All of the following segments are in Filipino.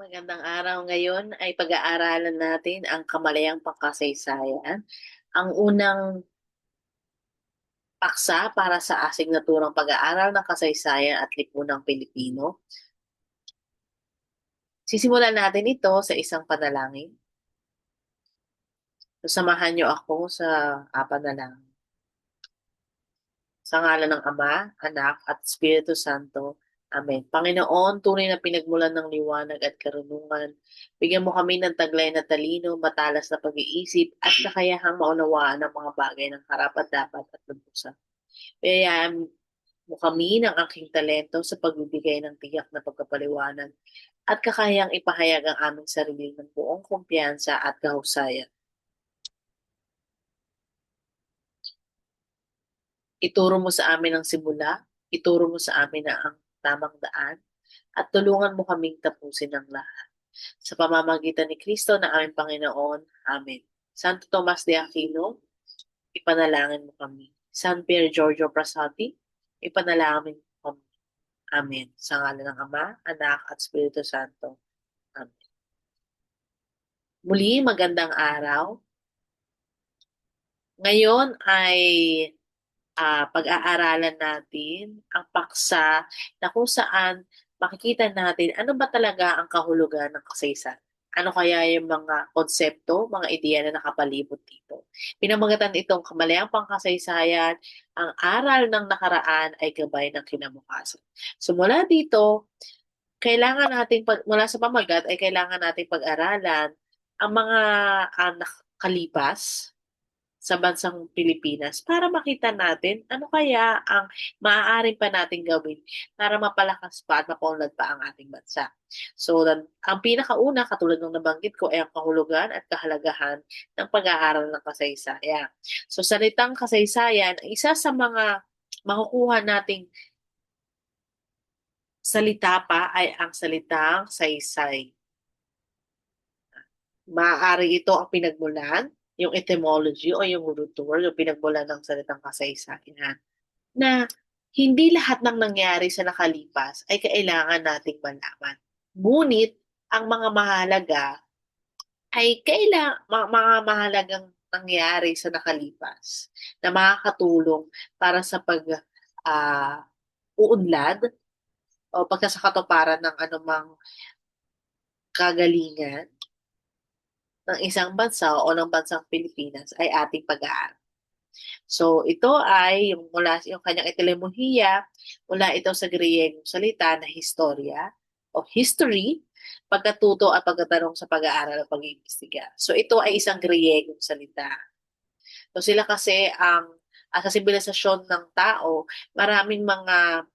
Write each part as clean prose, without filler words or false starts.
Magandang araw. Ngayon ay pag-aaralan natin ang kamalayang pangkasaysayan. Ang unang paksa para sa asignaturang pag-aaral ng kasaysayan at lipunang Pilipino. Sisimulan natin ito sa isang panalangin. Samahan niyo ako sa panalangin. Sa ngalan ng Ama, Anak, at Espiritu Santo. Amen. Panginoon, tunay na pinagmulan ng liwanag at karunungan, bigyan mo kami ng taglay na talino, matalas na pag-iisip, at kakayahang maunawaan ang mga bagay ng karapat-dapat at lubusan. Kayaan mo kami ng aking talento sa pagbibigay ng tiyak na pagkapaliwanag at kakayahang ipahayag ang aming sarili ng buong kumpiyansa at kahusayan. Ituro mo sa amin ang simula, ituro mo sa amin ang tamang daan, at tulungan mo kaming tapusin ang lahat. Sa pamamagitan ni Kristo na aming Panginoon. Amen. Santo Tomas de Aquino, ipanalangin mo kami. San Pier Giorgio Prasati, ipanalangin mo kami. Amen. Sa ngalan ng Ama, Anak, at Espiritu Santo. Amen. Muli, magandang araw. Ngayon ay pag-aaralan natin ang paksa na kung saan makikita natin ano ba talaga ang kahulugan ng kasaysayan. Ano kaya yung mga konsepto, mga ideya na nakapalibot dito. Pinamagatan itong kamalayang pangkasaysayan, ang aral ng nakaraan ay gabay ng kinabukasan. So mula dito, kailangan nating, mula sa pamagat ay kailangan nating pag-aralan ang mga nakalipas sa bansang Pilipinas para makita natin ano kaya ang maaaring pa nating gawin para mapalakas pa at mapaunlad pa ang ating bansa. So, ang pinakauna, katulad ng nabanggit ko, ay ang kahulugan at kahalagahan ng pag-aaral ng kasaysayan. So, salitang kasaysayan, isa sa mga makukuha nating salita pa ay ang salitang saysay. Maaari ito ang pinagmulan, yung etymology o yung rootur, yung pinagmulan ng salitang kasaysayan, na hindi lahat ng nangyari sa nakalipas ay kailangan nating malaman. Ngunit, ang mga mahalaga ay mga mahalagang nangyari sa nakalipas na makakatulong para sa uunlad o pagkasakatuparan ng anumang kagalingan ng isang bansa o ng bansang Pilipinas ay ating pag-aaral. So, ito ay yung kanyang etimolohiya, mula ito sa Griyegong salita na historia o history, pagkatuto at pagtatanong sa pag-aaral at pag-iimbestiga. So, ito ay isang Griyegong salita. So, sila kasi sa sibilisasyon ng tao, maraming mga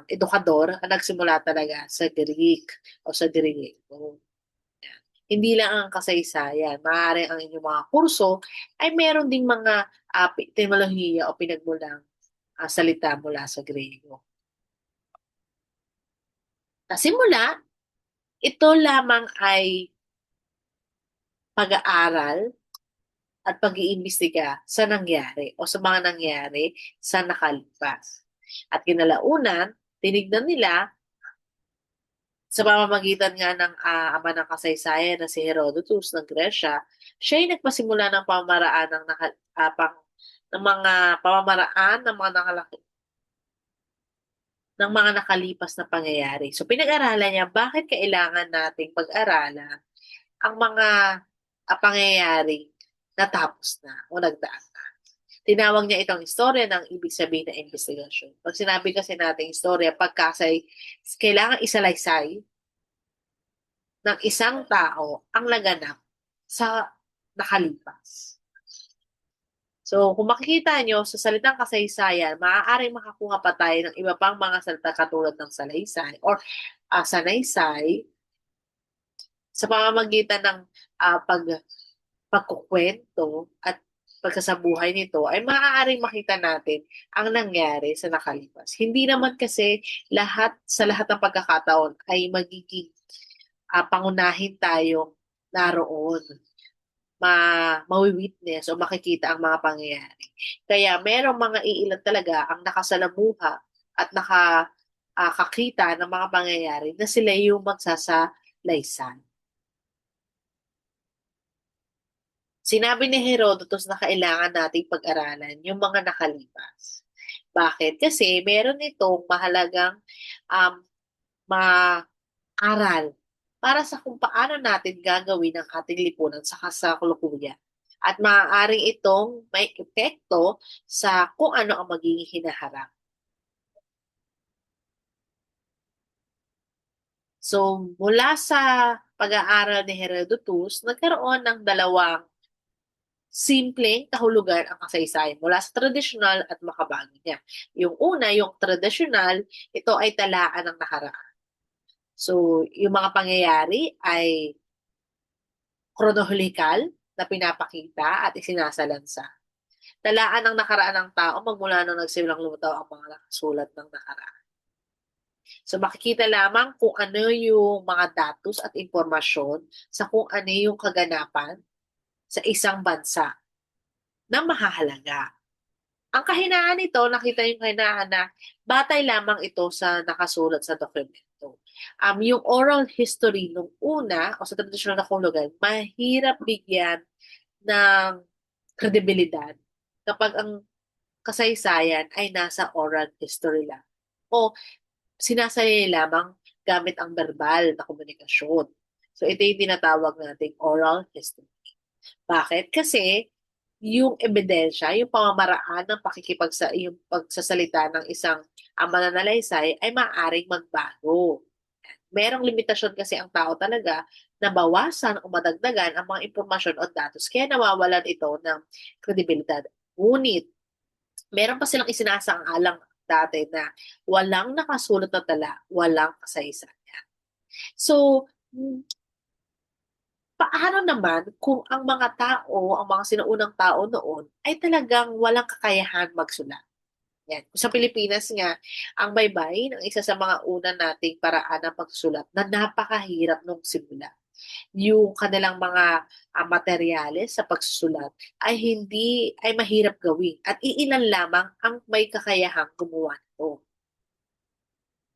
edukador ang nagsimula talaga sa Greek o sa Griego. Hindi lang ang kasaysayan. Maaaring ang inyong mga kurso ay meron ding mga etimolohiya o pinagmulang salita mula sa Grego. Sa simula, ito lamang ay pag-aaral at pag-iimbestiga sa nangyari o sa mga nangyari sa nakalipas. At kinalaunan, tinignan nila sa pamamagitan nga ng ama ng kasaysayan na si Herodotus ng Gresya, siya ay nagpasimula ng pamamaraan ng mga pamamaraan ng mga nakalipas na pangyayari. So pinag-aralan niya bakit kailangan nating pag-aralan ang mga pangyayari natapos na o nagdaan na. Tinawag niya itong istorya ng ibig sabihin na investigasyon. Pag sinabi kasi natin istorya, kailangan isalaysay ng isang tao ang naganap sa nakalipas. So, kung makikita nyo sa salitang kasaysayan, maaaring makakuha pa tayo ng iba pang mga salita katulad ng salaysay or sanaysay sa pamamagitan ng pagkukwento at pagkasabuhay nito ay maaaring makita natin ang nangyari sa nakalipas. Hindi naman kasi sa lahat ng pagkakataon ay magiging pangunahin tayo naroon, mawi-witness o makikita ang mga pangyayari. Kaya merong mga iilan talaga ang nakasalamuha at nakakakita ng mga pangyayari na sila yung salaysay. Sinabi ni Herodotus na kailangan nating pag-aralan yung mga nakalipas. Bakit? Kasi meron itong mahalagang um, maaral para sa kung paano natin gagawin ang ating lipunan sa kasalukuyan. At maaaring itong may epekto sa kung ano ang magiging hinaharap. So, mula sa pag-aaral ni Herodotus, nagkaroon ng dalawang simpleng kahulugan ang kasaysayan mula sa tradisyonal at makabago niya. Yung una, yung tradisyonal, ito ay talaan ng nakaraan. So, yung mga pangyayari ay kronoholikal na pinapakita at isinasalansa. Talaan ng nakaraan ng tao magmula nung nagsimulang lumitaw ang mga nakasulat ng nakaraan. So makikita lamang kung ano yung mga datos at impormasyon sa kung ano yung kaganapan sa isang bansa na mahahalaga. Ang kahinaan nito, nakita yung kahinaan na batay lamang ito sa nakasulat sa dokumento. Yung oral history nung una o sa traditional na kahulugan, mahirap bigyan ng kredibilidad kapag ang kasaysayan ay nasa oral history lang. O sinasali lamang gamit ang verbal na komunikasyon. So ito yung tinatawag nating oral history. Bakit? Kasi yung ebidensya, yung pamamaraan ng yung pagsasalita ng isang mananalaysay ay maaaring magbago. Merong limitasyon kasi ang tao talaga na bawasan o madagdagan ang mga impormasyon o datos. Kaya nawawalan ito ng kredibilidad. Ngunit, meron pa silang isinasang-alang dati na walang nakasulat na tala, walang kasaysayan. So, paano naman kung ang mga tao, ang mga sinuunang tao noon, ay talagang walang kakayahan magsulat? Yan. Sa Pilipinas nga, ang baybay ng isa sa mga una nating paraan ng pagsusulat na napakahirap nung simula. Yung kanilang mga materyales sa pagsusulat ay mahirap gawin at iilan lamang ang may kakayahang gumawa nito.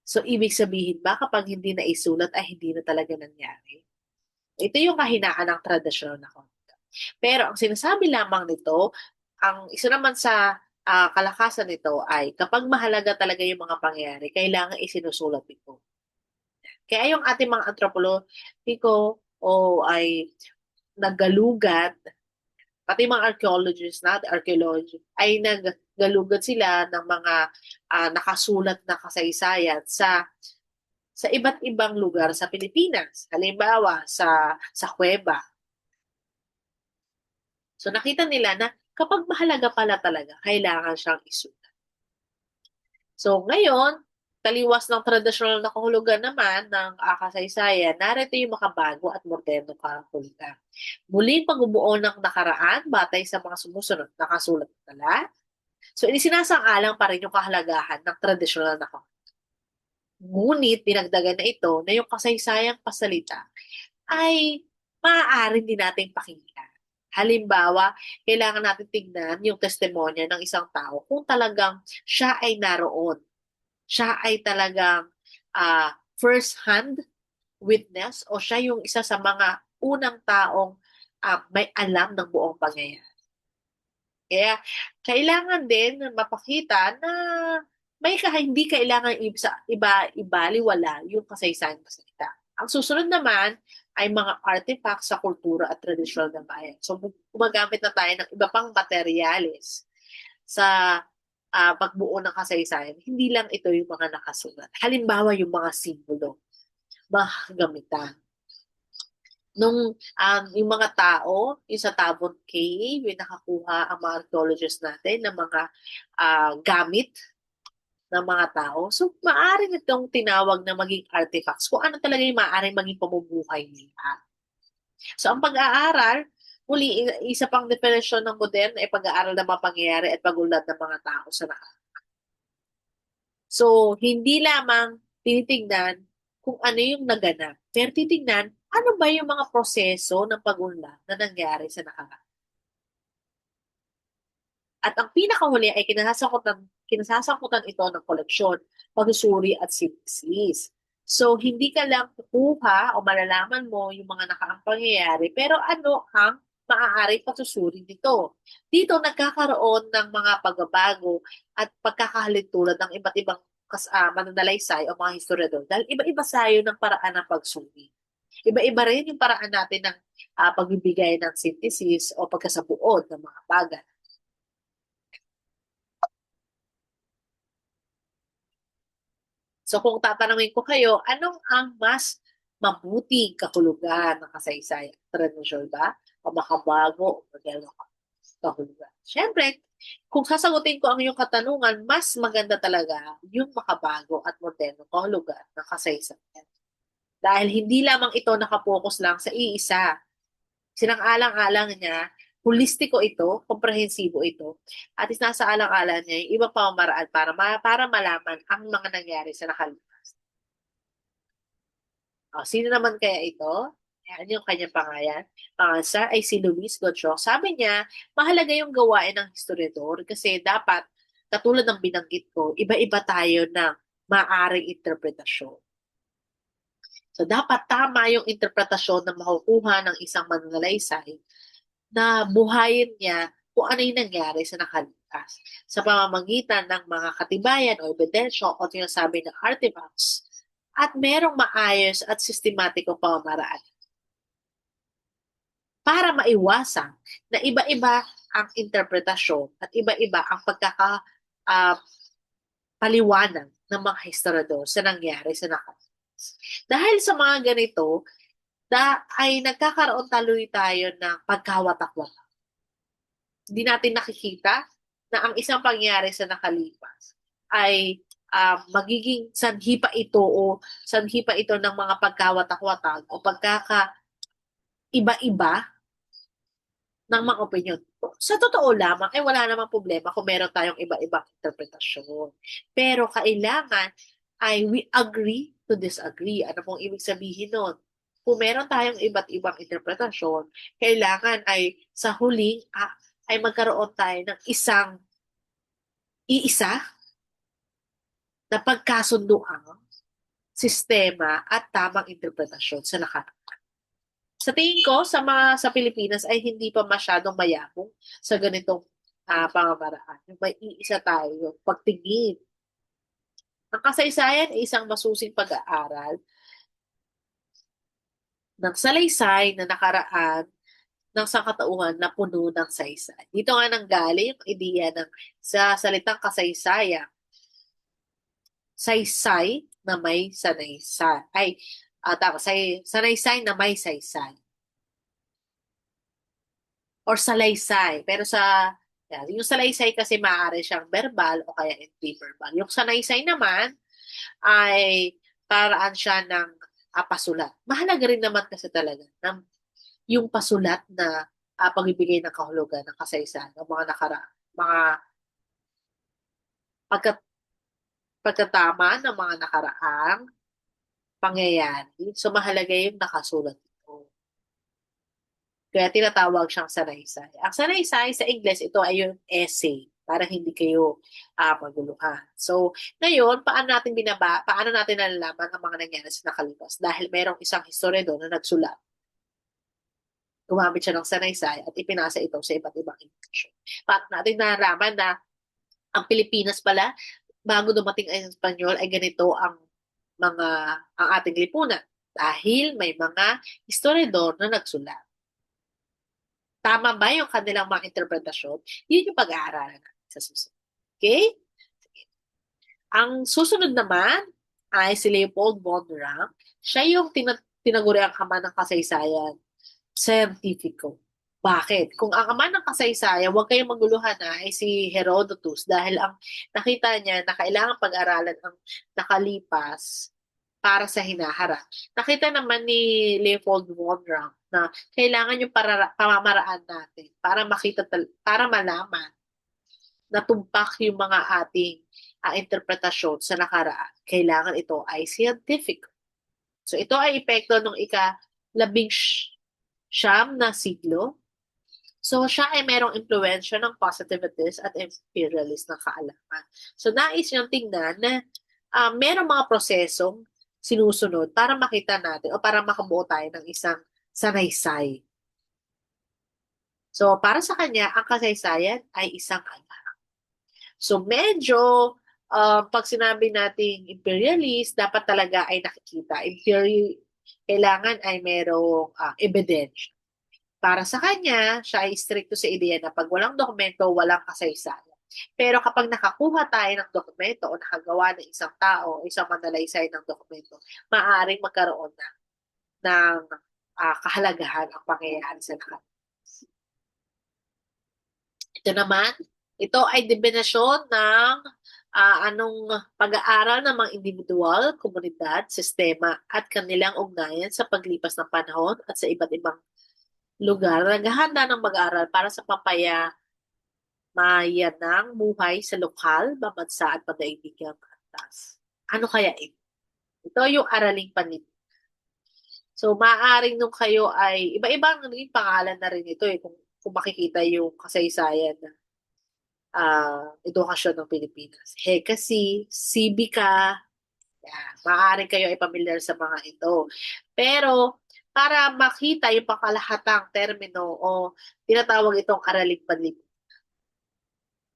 So, ibig sabihin ba kapag hindi na isulat ay hindi na talaga nangyari? Ito yung kahinaan ng tradisyonal na konta. Pero ang sinasabi lamang nito, ang isa naman sa kalakasan nito ay kapag mahalaga talaga yung mga pangyayari, kailangan isinusulat ito. Kaya yung ating mga antropologiko o ay naggalugad, pati mga archaeologists natin, archaeology, ay naggalugad sila ng mga nakasulat na kasaysayan sa iba't ibang lugar sa Pilipinas. Halimbawa, sa kuweba. So nakita nila na kapag mahalaga pala talaga, kailangan siyang isulat. So ngayon, taliwas ng tradisyonal na kahulugan naman ng kasaysayan, narito yung makabago at modernong kahulugan. Muling pagbubuo ng nakaraan batay sa mga sumusunod na kasulat na tala. So isinasang-alang pa rin yung kahalagahan ng tradisyonal na kahulugan. Ngunit dinagdagan na ito na yung kasaysayang pasalita ay maaari din nating pakinggan. Halimbawa, kailangan natin tignan yung testimonya ng isang tao kung talagang siya ay naroon. Siya ay talagang first-hand witness o siya yung isa sa mga unang taong may alam ng buong pangyayari. Kaya kailangan din mapakita na hindi kailangan ibaliwala yung kasaysayan pasalita. Ang susunod naman ay mga artifacts sa kultura at tradisyonal ng bayan. So, gumagamit na tayo ng iba pang materyales sa pagbuo ng kasaysayan. Hindi lang ito yung mga nakasulat. Halimbawa, yung mga simbolo, mga gamitan. Yung mga tao, yung sa Tabon Cave, yung nakakuha ang mga archaeologists natin ng mga gamit ng mga tao. So, maaaring itong tinawag na maging artifacts kung ano talaga yung maaaring maging pamumuhay nila. So, ang pag-aaral, muli, isa pang definisyon ng moderno ay pag-aaral ng mga pangyayari at pag-ulat ng mga tao sa nakaraan. So, hindi lamang tinitingnan kung ano yung naganap, pero titingnan ano ba yung mga proseso ng pag-unlad na nangyari sa nakaraan. At ang pinakahuli ay kinasasangkutan ito ng koleksyon, pagsusuri at sintesis. So, hindi ka lang kukuha o malalaman mo yung mga nakaang pangyayari, pero ano ang maaari pasusuri nito. Dito nagkakaroon ng mga pagbabago at pagkakahalintulad ng iba't ibang mananalaysay o mga historiador dahil iba-iba sayo ng paraan ng pagsuri. Iba-iba rin yung paraan natin ng pagbibigay ng synthesis o pagkasabuod ng mga bagay. So kung tatanungin ko kayo, anong ang mas mabuting kahulugan ng kasaysayan? Tradisyonal ba? O makabago o modernong kahulugan? Siyempre, kung sasagutin ko ang iyong katanungan, mas maganda talaga yung makabago at modernong kahulugan ng kasaysayan. Dahil hindi lamang ito nakapokus lang sa iisa. Sinang-alang-alang niya, holistiko ito, komprehensibo ito, at isasaalang-alang niya yung ibang pamamaraan para malaman ang mga nangyari sa nakalipas. Sino naman kaya ito? Yan yung kanyang pangalan. Pangansa ay si Luis Gottschalk. Sabi niya, mahalaga yung gawain ng historiador kasi dapat, katulad ng binanggit ko, iba-iba tayo ng maaring interpretasyon. So, dapat tama yung interpretasyon na makukuha ng isang mananalaysay na buhayin niya kung ano yung nangyari sa nakalipas sa pamamagitan ng mga katibayan o ebidensya o sinasabi ng artifacts at merong maayos at sistematikong pamamaraan para maiwasan na iba-iba ang interpretasyon at iba-iba ang paliwanag ng mga historiador sa nangyari sa nakalipas. Dahil sa mga ganito, ay nagkakaroon tuloy tayo ng pagkawatak-watak. Hindi natin nakikita na ang isang pangyari sa nakalipas ay magiging sanhi pa ito ng mga pagkawatak-watak o pagkaka-iba-iba ng mga opinion. Sa totoo lamang, wala namang problema kung meron tayong iba-ibang interpretasyon. Pero kailangan ay we agree to disagree. Ano pong ibig sabihin nun? Kung meron tayong iba't ibang interpretasyon, kailangan ay sa huling ay magkaroon tayo ng iisa na pagkasunduang sistema at tamang interpretasyon sa nakaraan. Sa tingin ko, sa Pilipinas ay hindi pa masyadong mayabong sa ganitong pamamaraan. Yung may iisa tayo, pagtingin. Ang kasaysayan ay isang masusing pag-aaral ng salaysay na nakaraan ng sangkatauhan na puno ng saysay. Dito nga nanggaling yung ideya ng sa salitang kasaysayan, saysay na may sanaysay. Sanaysay na may saysay. Or salaysay. Pero yung salaysay kasi maaari siyang verbal o kaya hindi verbal. Yung sanaysay naman ay paraan siya ng pasulat. Mahalaga rin naman kasi talaga ng yung pasulat na pagbibigay ng kahulugan ng kasaysayan ng mga mga pagkat, pagkatama ng mga nakaraang pangyayari. So mahalaga yung nakasulat ito. Kaya tinatawag siyang sanaysay. Ang sanaysay sa Ingles, ito ay yung essay para hindi kayo maguluhan. So, ngayon, paano natin nalalaman ang mga nangyari sa nakalipas? Dahil merong isang historiador na nagsulat. Gumamit siya ng sanaysay at ipinasa ito sa iba't ibang institusyon. Paano natin nalalaman na ang Pilipinas pala, bago dumating ang Espanyol, ay ganito ang ating lipunan. Dahil may mga historiador na nagsulat. Tama ba yung kanilang mga interpretasyon? Yun yung pag-aaralan natin sa susunod. Okay? Ang susunod naman ay si Leopold von Ranke. Siya yung tinaguri ang ama ng kasaysayan, scientifico. Bakit? Kung ang ama ng kasaysayan, huwag kayong maguluhan ay si Herodotus dahil ang nakita niya na kailangan pag-aralan ang nakalipas para sa hinaharap. Nakita naman ni Leopold von Ranke na kailangan yung pamamaraan natin para malaman na tumpak yung mga ating interpretasyon sa nakaraan. Kailangan ito ay scientific. So ito ay epekto ng ika-19 na siglo. So siya ay merong impluensya ng positivist at imperialist na kaalaman. So nais niyang tingnan na merong mga prosesong sinusunod para makita natin o para makabuo tayo ng isang sanaysay. So, para sa kanya, ang kasaysayan ay isang anak. So, medyo, pag sinabi nating imperialist, dapat talaga ay nakikita. Kailangan ay merong ebidensya. Para sa kanya, siya ay stricto sa ideya na pag walang dokumento, walang kasaysayan. Pero kapag nakakuha tayo ng dokumento o nakagawa ng isang tao o isang manalaysay ng dokumento, maaaring magkaroon ng kahalagahan ang pangyayari sa lahat. Ito naman, ito ay definisyon ng anong pag-aaral ng mga individual, komunidad, sistema at kanilang ugnayan sa paglipas ng panahon at sa iba't ibang lugar. Naghahanda ng mag-aaral para sa mayanang buhay sa lokal, mabansa at padaigdigang kantas. Ano kaya ito? Ito yung araling panit. So, maaaring nung kayo ay, iba-ibang naging pangalan na rin ito eh, kung makikita yung kasaysayan ng edukasyon ng Pilipinas. Hekasi, Civica, yan. Maaaring kayo ay pamilyar sa mga ito. Pero, para makita yung pangkalahatang termino o tinatawag itong araling panlipunan.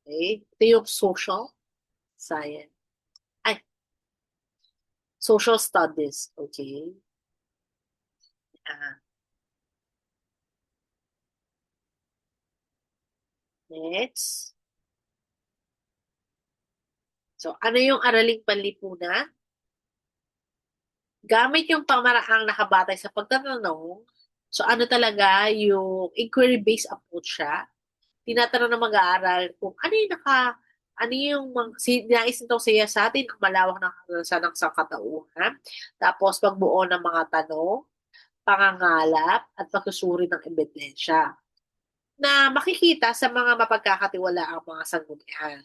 Okay? Ito yung social science. Ay, social studies. Okay? Ah, next. So, ano yung araling panlipunan? Gamit yung pamaraang nakabatay sa pagtatanong, so ano talaga yung inquiry-based approach siya, tinatanong ng mag-aaral kung ano yung nais nitong siya sa atin ang malawak ng karanasan ng sangkatauhan, tapos pagbuo ng mga tanong, pangangalap, at pagsusuri ng ebidensya na makikita sa mga mapagkakatiwalaang mga sanggunian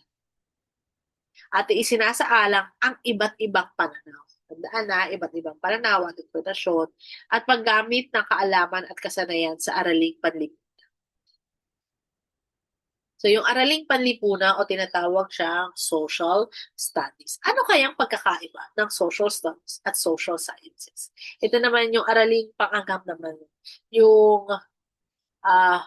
at isinasaalang ang iba't ibang pananaw. Tandaan na, iba't ibang pananaw at interpretasyon at paggamit ng kaalaman at kasanayan sa araling panlipunan. So, yung araling panlipunan o tinatawag siyang social studies. Ano kayang pagkakaiba ng social studies at social sciences? Ito naman yung araling pang-anggap naman. Yung ah,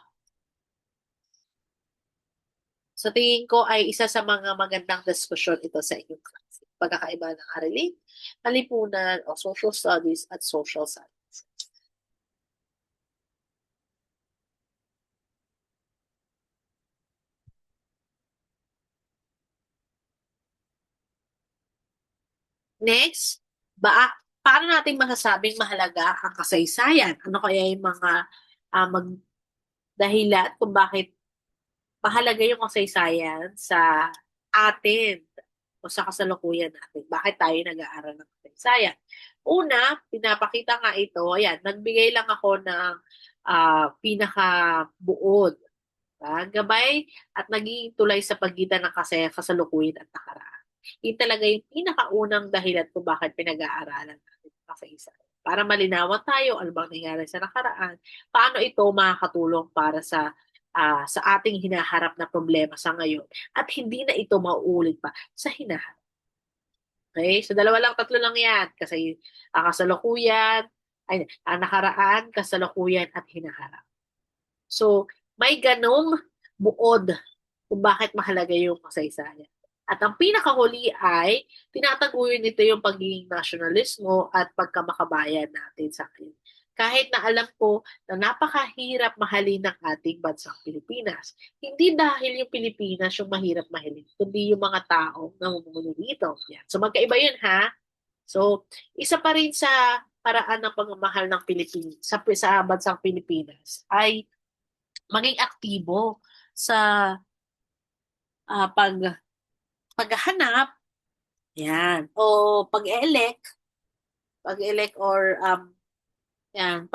sa tingin ko ay isa sa mga magandang diskusyon ito sa inyong klase. Pagkakaiba ng araling panlipunan o social studies at social science. Next, paano natin masasabing mahalaga ang kasaysayan? Ano kaya yung mga dahilan kung bakit mahalaga yung kasaysayan sa atin o sa kasalukuyan natin? Bakit tayo nag-aaral ng kasaysayan? Una, pinapakita nga ito, ayan, nagbigay lang ako ng pinakabuod, gabay at naging tulay sa pagitan ng kasalukuyan at nakaraan. Yun talaga yung pinakaunang dahilan kung bakit pinag-aaralan natin ang kasaysayan. Para malinawan tayo, ano bang nangyari sa nakaraan, paano ito makakatulong para sa ating hinaharap na problema sa ngayon at hindi na ito mauulit pa sa hinaharap. Okay? So, dalawa lang, tatlo lang yan. Kasi kasalukuyan, ang nakaraan, kasalukuyan, at hinaharap. So, may ganong buod kung bakit mahalaga yung kasaysayan. At ang pinakahuli ay tinataguyod nito yung pagiging nasyonalismo at pagkamakabayan natin sa akin. Kahit na alam ko na napakahirap mahalin ng ating bansang Pilipinas. Hindi dahil yung Pilipinas yung mahirap mahalin, kundi yung mga taong namumuno dito. Yan. So magkaiba yun ha. So isa pa rin sa paraan ng pagmamahal ng Pilipinas sa bansang Pilipinas ay maging aktibo sa paghahanap, yan, o pag-elect or yan,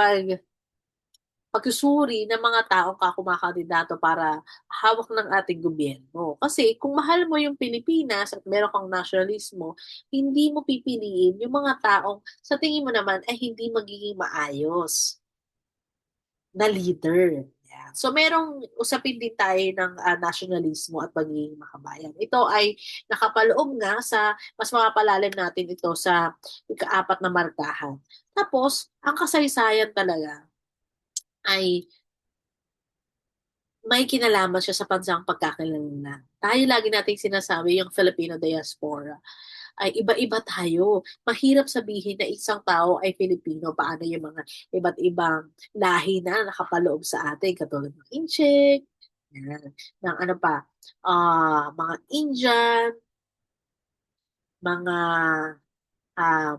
pagsusuri ng mga taong kumakandidato para hawak ng ating gobyerno. Kasi kung mahal mo yung Pilipinas at meron kang nasyonalismo, hindi mo pipiliin yung mga taong sa tingin mo naman ay hindi magiging maayos na leader. Yan. So merong usapin din tayo ng nasyonalismo at pagiging makabayan. Ito ay nakapaloob nga sa mas mapapalalim natin ito sa ikaapat na markahan. Tapos, ang kasaysayan talaga ay may kinalaman siya sa bansang pagkakakilanlan. Tayo lagi nating sinasabi yung Filipino diaspora ay iba-iba tayo. Mahirap sabihin na isang tao ay Filipino. Paano yung mga iba't ibang lahi na nakapaloob sa atin, katulad ng Inchik, yan, ng ano pa, mga Indian, mga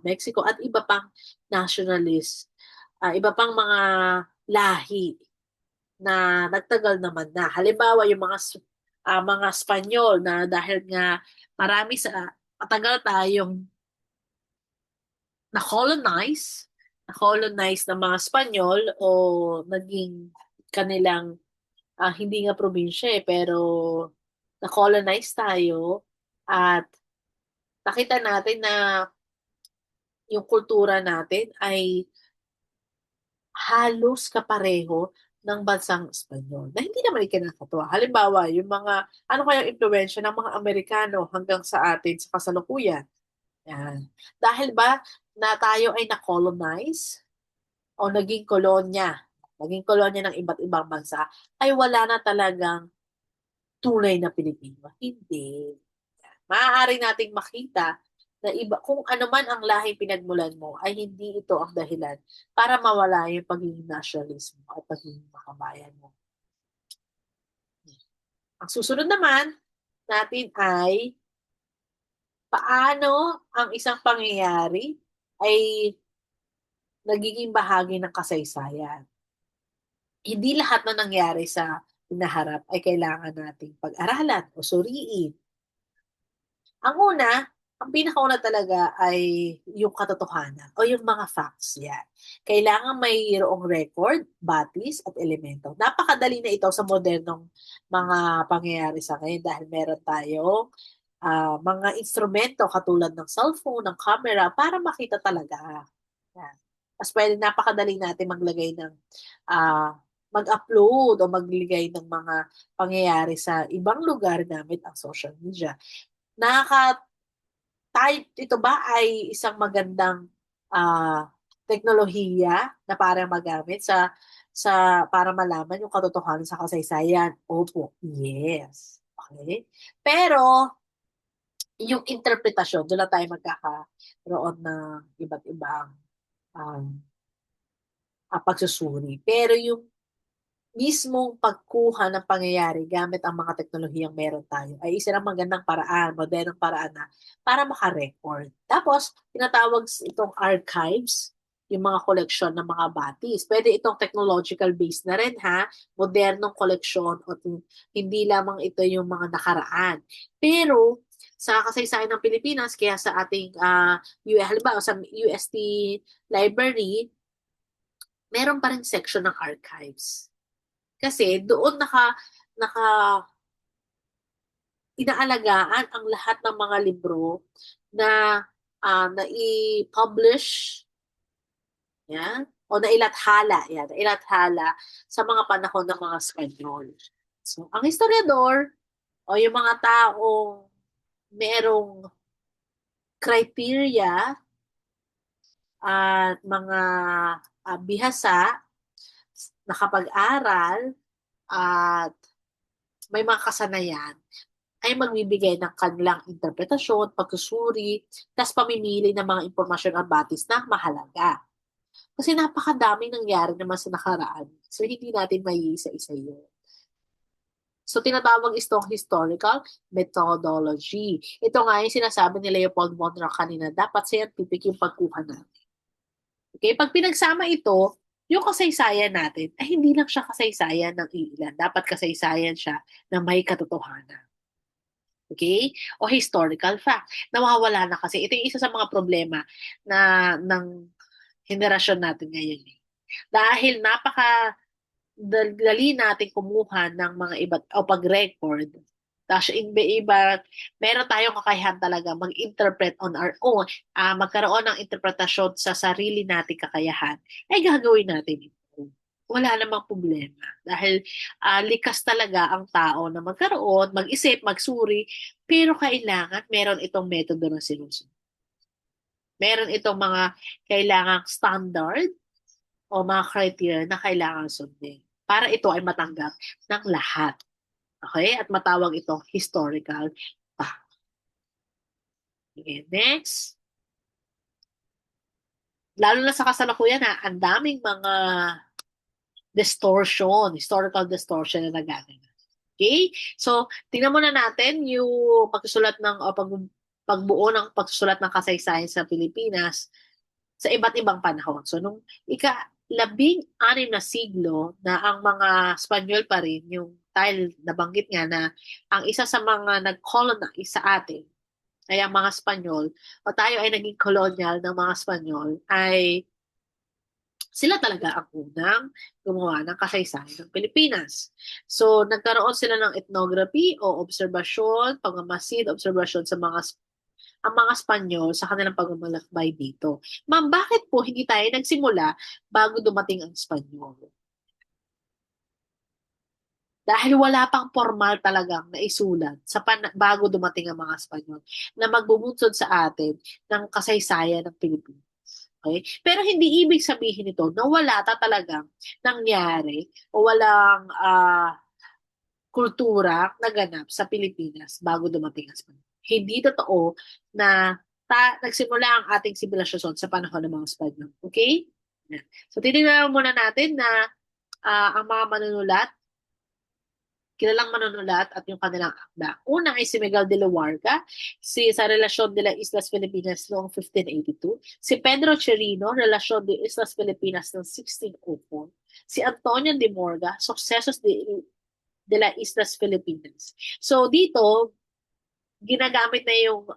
Mexico, at iba pang nationalist, iba pang mga lahi na nagtagal naman na. Halimbawa, yung mga Espanyol na dahil nga marami sa matagal tayong na-colonize, na-colonize ng mga Espanyol o naging kanilang hindi nga probinsya pero na-colonize tayo at nakita natin na yung kultura natin ay halos kapareho ng bansang Espanyol na hindi naman ikinakatuwa. Halimbawa, yung mga ano kayang impluwensya ng mga Amerikano hanggang sa atin sa kasalukuyan. Yan. Dahil ba na tayo ay na-colonize o naging kolonya ng iba't ibang bansa, ay wala na talagang tunay na Pilipino. Hindi. Maaari nating makita na iba, kung ano man ang lahing pinagmulan mo, ay hindi ito ang dahilan para mawala yung pagiging nationalismo at pagiging makabayan mo. Ang susunod naman natin ay paano ang isang pangyayari ay nagiging bahagi ng kasaysayan. Hindi lahat na nangyari sa hinaharap ay kailangan nating pag-aralan o suriin. Ang una, ang pinakauna talaga ay yung katotohanan o yung mga facts yan. Kailangan mayroong record, batis at elemento. Napakadali na ito sa modernong mga pangyayari sa ngayon dahil meron tayong mga instrumento katulad ng cellphone, ng camera para makita talaga. Yan. Mas pwede napakadali natin maglagay ng ah, mag-upload o maglagay ng mga pangyayari sa ibang lugar gamit ang social media. Nakaka ito ba ay isang magandang teknolohiya na para magamit para malaman yung katotohanan sa kasaysayan? Opo, yes. Okay? Pero yung interpretasyon, doon na tayo magkakaroon ng iba't ibang um, pagsusuri. Pero yung mismong pagkuha ng pangyayari gamit ang mga teknolohiyang meron tayo ay isa ng magandang paraan, modernong paraan na para makarecord. Tapos, tinatawag itong archives, yung mga koleksyon ng mga batis. Pwede itong technological based na rin ha, modernong koleksyon o hindi lamang ito yung mga nakaraan. Pero, sa kasaysayan ng Pilipinas, kaya sa ating halimbawa sa UST Library, meron pa rin section ng archives. Kasi doon naka inaalagaan ang lahat ng mga libro na nai-publish yan o nailathala sa mga panahon ng mga Espanyol. So, ang historiador o yung mga taong merong criteria at mga bihasa, nakapag-aral at may mga kasanayan ay magbibigay ng kanilang interpretasyon, pagsusuri, tapos pamimili ng mga impormasyon at batis na mahalaga. Kasi napakadaming nangyari naman sa nakaraan. So, hindi natin may isa-isa yun. So, tinatawag itong historical methodology. Ito nga yung sinasabi ni Leopold von Ranke kanina, dapat scientific yung pagkuha natin. Okay? Pag pinagsama ito, yung kasaysayan natin, ay hindi lang siya kasaysayan ng ilan. Dapat kasaysayan siya na may katotohanan. Okay? O historical fact. Nawawala na kasi. Ito yung isa sa mga problema ng henerasyon natin ngayon. Dahil dali natin kumuha ng mga iba o pag-record. Tapos iba, meron tayong kakayahan talaga mag-interpret on our own, magkaroon ng interpretasyon sa sarili nating kakayahan, ay gagawin natin ito. wala namang problema. Dahil likas talaga ang tao na magkaroon, mag-isip, magsuri, pero kailangan meron itong metodo na sinusunod. Meron itong mga kailangang standard o mga criteria na kailangan sundin para ito ay matanggap ng lahat. Okay? At matawag itong historical fact. Okay, next. Lalo na sa kasalukuyan ang daming mga distortion, historical distortion na nagaganap. Okay? So, tingnan muna natin yung pagsusulat ng o pagbuo ng pagsusulat ng kasaysayan sa Pilipinas sa iba't ibang panahon. So, nung ika-16 na siglo na ang mga Espanyol pa rin, yung dahil nabanggit nga na ang isa sa mga nag-colonize sa atin ay ang mga Espanyol o tayo ay naging colonial ng mga Espanyol ay sila talaga ang unang gumawa ng kasaysayan ng Pilipinas. So, nagkaroon sila ng ethnography o obserbasyon, pagmamasid, obserbasyon sa ang mga Espanyol sa kanilang pagmamalakbay dito. Ma'am, bakit po hindi tayo nagsimula bago dumating ang Espanyol? Dahil wala pang formal talagang naisulat bago dumating ang mga Espanyol na magbubunsod sa atin ng kasaysayan ng Pilipinas. Okay? Pero hindi ibig sabihin nito na wala talagang nangyari o walang kultura naganap sa Pilipinas bago dumating ang Espanyol. Hindi totoo na nagsimula ang ating sibilisasyon sa panahon ng mga Espanyol. Okay? So, titignan muna natin na ang mga manunulat, kilalang manunulat at yung kanilang akda. Una ay si Miguel de Luarca, sa Relasyon de las Islas Filipinas noong 1582. Si Pedro Chirino, Relasyon de Islas Filipinas noong 1604. Si Antonio de Morga, Sucesos de las Islas Filipinas. So dito, ginagamit na yung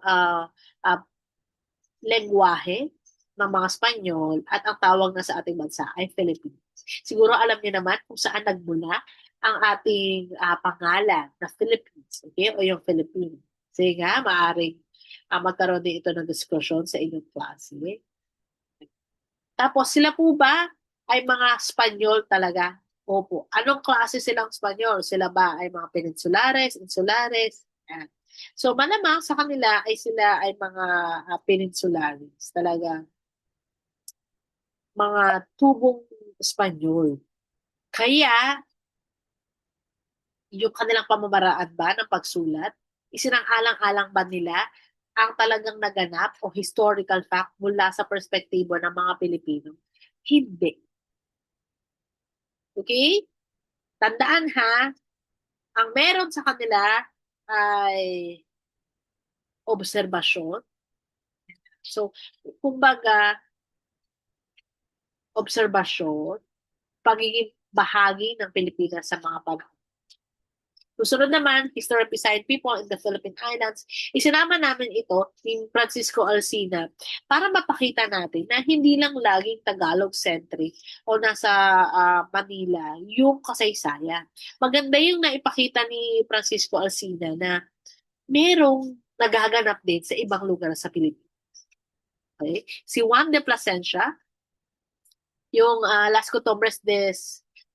lengguwahe ng mga Espanyol at ang tawag na sa ating bansa ay Philippines. Siguro alam niyo naman kung saan nagmula ang ating pangalan na Philippines, okay? O yung Philippines. Sige nga, maaaring magkaroon din ito ng diskusyon sa inyong klase. Tapos sila po ba ay mga Espanyol talaga? Opo. Anong klase silang Espanyol? Sila ba ay mga peninsulares, insulares? Yan. So malamang sa kanila ay sila ay mga peninsulares. Talaga mga tubong Espanyol. Kaya yung kanilang pamamaraan ba ng pagsulat, isinang-alang-alang ba nila ang talagang naganap o historical fact mula sa perspektibo ng mga Pilipino? Hindi. Okay? Tandaan ha, ang meron sa kanila ay obserbasyon. So, kumbaga, obserbasyon, pagiging bahagi ng Pilipinas sa mga panahon. Susunod naman, History Beside People in the Philippine Islands. Isinama namin ito ni Francisco Alcina para mapakita natin na hindi lang laging Tagalog-centric o nasa Manila yung kasaysayan. Maganda yung naipakita ni Francisco Alcina na merong nagaganap din sa ibang lugar sa Pilipinas. Okay? Si Juan de Plasencia, yung Las Costumbres de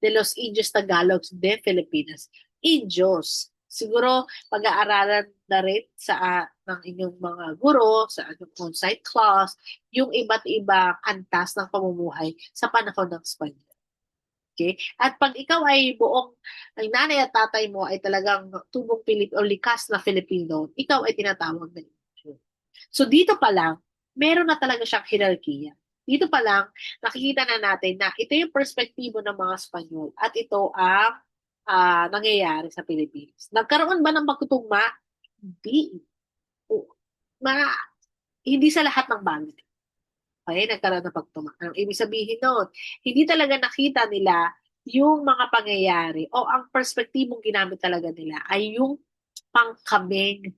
los Indios Tagalogs de Filipinas. Indios. Siguro pag-aaralan na rin sa ng inyong mga guro, sa inyong on-site class, yung iba't iba antas ng pamumuhay sa panahon ng Espanya. Okay? At pag ikaw ay ang nanay at tatay mo ay talagang tubong o likas na Filipino, ikaw ay tinatawag na Indio. So dito pa lang, meron na talaga siyang hierarchy. Dito pa lang, nakikita na natin na ito yung perspektibo ng mga Espanyol at ito ang nangyayari sa Pilipinas. Nagkaroon ba ng pagtutugma? Hindi. O, ma, hindi sa lahat ng bagay. Okay, nagkaroon ng pagtutugma. Ang ibig sabihin noon, hindi talaga nakita nila yung mga pangyayari o ang perspektibong ginamit talaga nila ay yung pangkaming.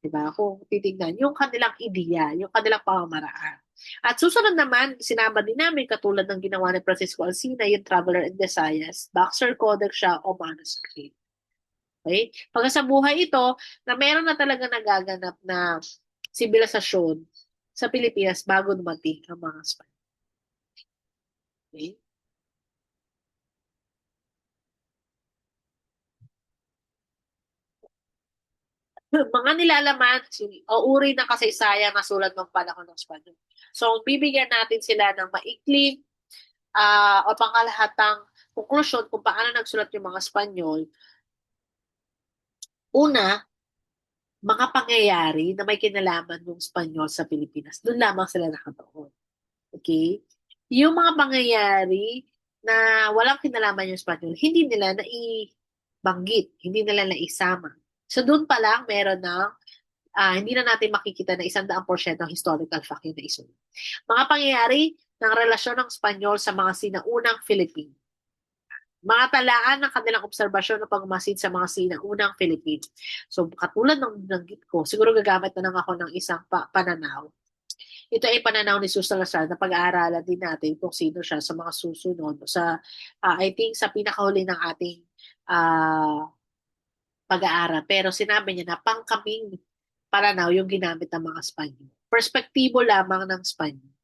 Diba? Kung titignan, yung kanilang ideya, yung kanilang pamamaraan. At susunod naman, sinama din namin katulad ng ginawa ni Francisco Alcina, yung Traveler in Visayas, Boxer Codex siya o manuscript. Okay? Pag sa buhay ito, na meron na talaga nagaganap na sibilisasyon sa Pilipinas bago dumating ang mga Spanish. Okay? mga nilalaman, o uri ng kasaysayan na sulat ng panahon ng Espanyol. So, bibigyan natin sila ng maikling o pangkalahatang konklusyon kung paano nagsulat yung mga Espanyol. Una, mga pangyayari na may kinalaman ng Espanyol sa Pilipinas. Doon lamang sila nakatuon. Okay? Yung mga pangyayari na walang kinalaman yung Espanyol, hindi nila naibanggit, hindi nila naisama. So doon pa lang meron ng hindi na natin makikita na 100% historical fact yung naisulat. Mga pangyayari ng relasyon ng Espanyol sa mga sinaunang Filipino. Mga talaan ng kanilang obserbasyon ng pagmasid sa mga sinaunang Filipino. So, katulad ng binanggit ko, siguro gagamit na lang ako ng isang pananaw. Ito ay pananaw ni Susan Lazar na pag-aaralan din natin kung sino siya sa mga susunod. I think sa pinakahuli ng ating pag-aaral. Pero sinabi niya na pangkaming pananaw yung ginamit ng mga Espanyol. Perspektibo lamang ng Espanyol.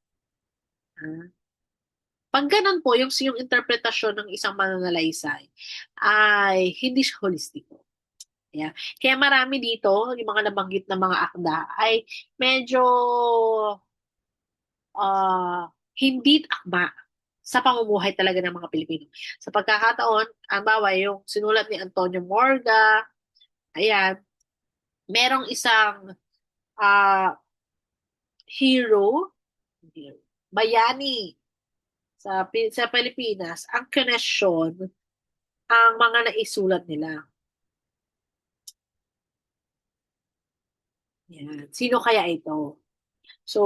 Pag ganun po, yung interpretasyon ng isang mananalaysay ay hindi siya holistiko. Yeah. Kaya marami dito, yung mga nabanggit na mga akda ay medyo hindi akma sa pamumuhay talaga ng mga Pilipino. Sa pagkakataon, ang bawa yung sinulat ni Antonio Morga, ayan, merong isang uh, hero, bayani sa Pilipinas, ang konesyon ang mga naisulat nila. Yan. Sino kaya ito? So,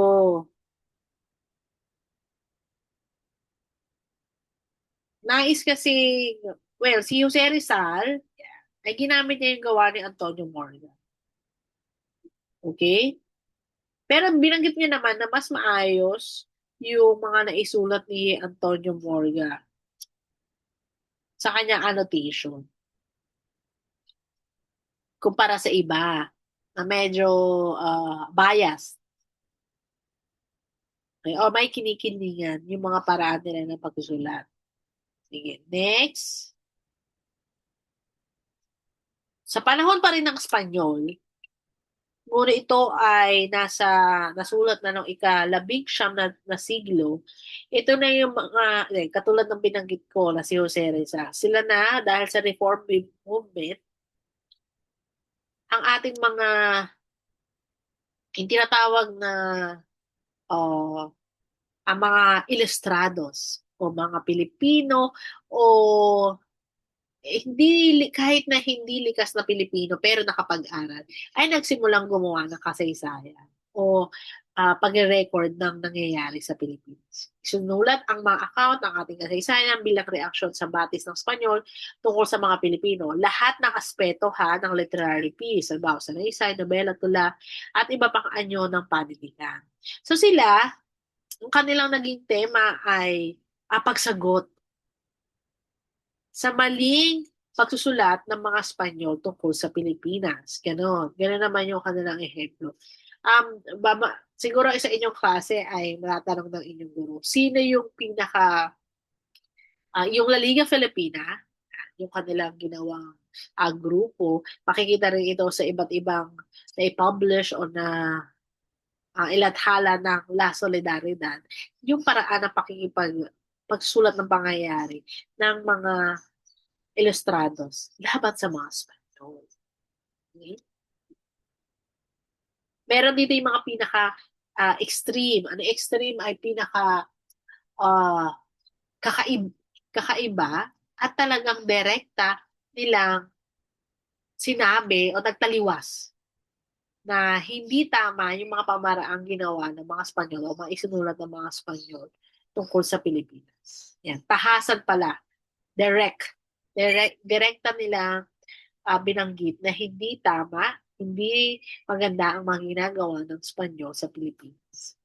nais kasi, well, si Jose Rizal, ay ginamit niya yung gawa ni Antonio Morga. Okay? Pero binanggit niya naman na mas maayos yung mga naisulat ni Antonio Morga sa kanyang annotation kumpara sa iba na medyo biased. Okay? O may kinikilingan yung mga paraan nila ng pagsusulat. Sige, next. Sa panahon pa rin ng Espanyol, ngunit ito ay nasulat na ng ika-19 na siglo. Ito na yung mga, katulad ng binanggit ko na si Jose Rizal. Sila na, dahil sa reform movement, ang ating mga, yung tinatawag na, uh, ang mga ilustrados o mga Pilipino o hindi kahit na hindi likas na Pilipino pero nakapag-aral ay nagsimulang gumawa ng kasaysayan o pag-record ng nangyayari sa Pilipinas. Sinulat ang mga account ng ating kasaysayan bilang reaksyon sa batis ng Espanyol tungkol sa mga Pilipino. Lahat ng aspeto ng literary piece, halimbawa salaysay, nobela, tula, at iba pang anyo ng panitikan. So sila, ang kanilang naging tema ay pagsagot sa maling pagsusulat ng mga Espanyol tungkol sa Pilipinas. Ganon. Ganon naman yung kanilang ehemplo. Siguro sa inyong klase ay matatanong ng inyong guro, sino yung yung La Liga Filipina, yung kanilang ginawang grupo, makikita rin ito sa iba't ibang na i-publish o na ilathala ng La Solidaridad, yung paraan ng pagsulat ng pangyayari ng mga ilustrados laban sa mga Espanyol. Okay? Meron dito yung mga pinaka extreme. Ano extreme ay pinaka uh, kakaiba at talagang direkta nilang sinabi o nagtaliwas na hindi tama yung mga pamaraang ginawa ng mga Espanyol o mga isinulat ng mga Espanyol tungkol sa Pilipinas. Yan, tahasan pala, direkta nila binanggit na hindi tama, hindi maganda ang mga ginagawa ng Espanyol sa Pilipinas.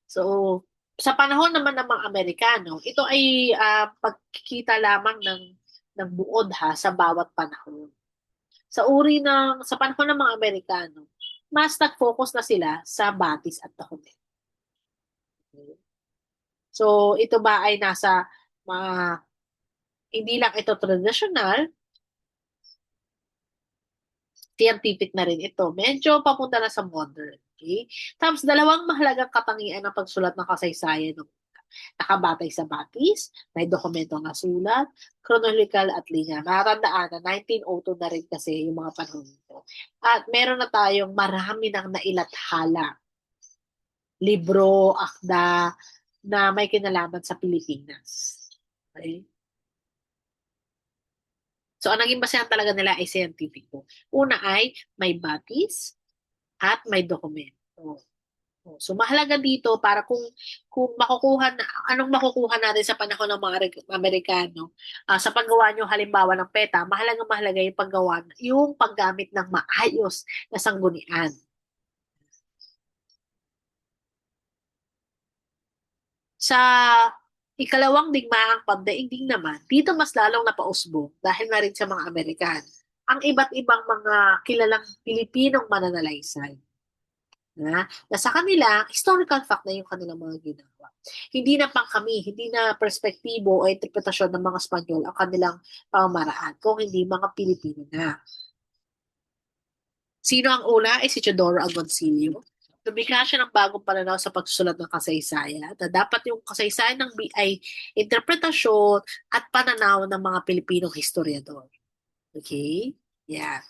So, sa panahon naman ng mga Amerikano, ito ay pagkikita lamang ng buod sa bawat panahon. Sa panahon ng mga Amerikano, mas nag-focus na sila sa batis at dokumento. So, ito ba ay nasa mga, hindi lang ito traditional, Scientific na rin ito. Medyo papunta na sa modern. Okay? Tapos, dalawang mahalagang katangian ng pagsulat ng kasaysayan ng nakabatay sa batis, may dokumentong nasulat, chronological at linya. Nakatandaan na 1902 na rin kasi yung mga panahon nito. At meron na tayong marami ng nailathala, libro, akda, na may kinalaman sa Pilipinas. Okay? So, ang naging basehan talaga nila ay scientifico. Una ay may batis at may dokumento. So, mahalaga dito para kung makukuha na, anong makukuha natin sa panahon ng mga Amerikano, sa paggawa nyo halimbawa ng PETA, mahalaga yung paggawa, yung paggamit ng maayos na sanggunian. Sa ikalawang digmaang pandaigdig naman, dito mas lalong napausbong dahil na rin sa mga Amerikano, ang iba't ibang mga kilalang Pilipinong mananalaysay na sa kanila, historical fact na yung kanilang mga ginagawa. Hindi na pang kami, hindi na perspektibo o interpretasyon ng mga Espanyol ang kanilang pamamaraan, kung hindi mga Pilipino na. Sino ang una? Ay si Teodoro Agoncillo. Lumikha siya ng bagong pananaw sa pagsusulat ng kasaysayan na dapat yung kasaysayan ng ay interpretasyon at pananaw ng mga Pilipinong historiador. Okay? Yeah.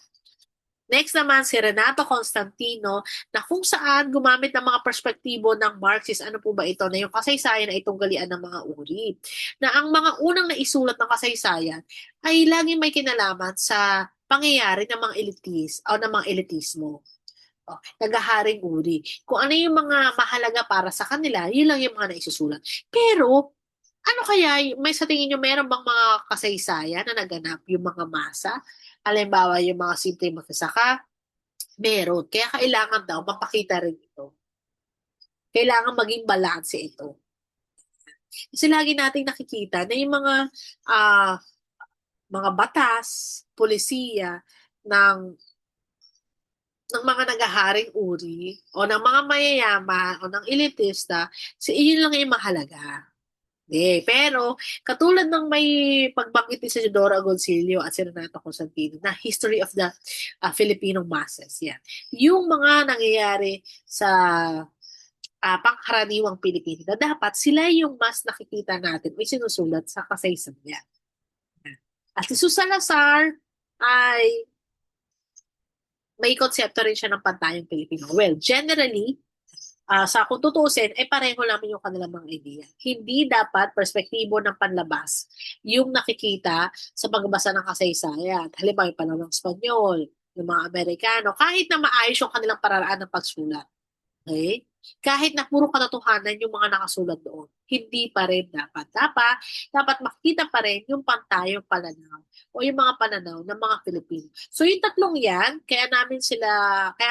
Next naman, si Renato Constantino na kung saan gumamit ng mga perspektibo ng Marxist, ano po ba ito, na yung kasaysayan ay tunggalian ng mga uri. Na ang mga unang naisulat ng kasaysayan ay lagi may kinalaman sa pangyayari ng mga elitis o ng mga elitismo. O, nagaharing uri. Kung ano yung mga mahalaga para sa kanila, yun lang yung mga naisusulat. Pero, ano kaya, may sa tingin nyo, meron bang mga kasaysayan na naganap yung mga masa? Halimbawa, yung mga simple magsasaka, meron. Kaya kailangan daw mapakita rin ito. Kailangan maging balanse ito. Kasi lagi nating nakikita na yung ah, mga batas, polisiya ng mga nagaharing uri o ng mga mayayaman o ng elitista, iyon lang yung mahalaga. Pero katulad ng may pagbanggit ni si Isidoro Agoncillo at si Renato Constantino na History of the Filipino Masses. Yan. Yung mga nangyayari sa pangkaraniwang Pilipino na dapat sila yung mas nakikita natin o sinusulat sa kasaysayan. At si Susan Salazar ay may konsepto rin siya ng pantayong Pilipino. Well, generally, sa kung tutuusin, pareho naman yung kanilang mga idea. Hindi dapat perspektibo ng panlabas yung nakikita sa pagbasa ng kasaysayan. Halimbawa, yung panahon ng Espanyol, yung mga Amerikano, kahit na maayos yung kanilang pararaan ng pagsulat. Okay? Kahit na puro katotohanan yung mga nakasulat doon, hindi pa rin dapat. Dapat makita pa rin yung pantayong pananaw o yung mga pananaw ng mga Pilipino. So yung tatlong yan, kaya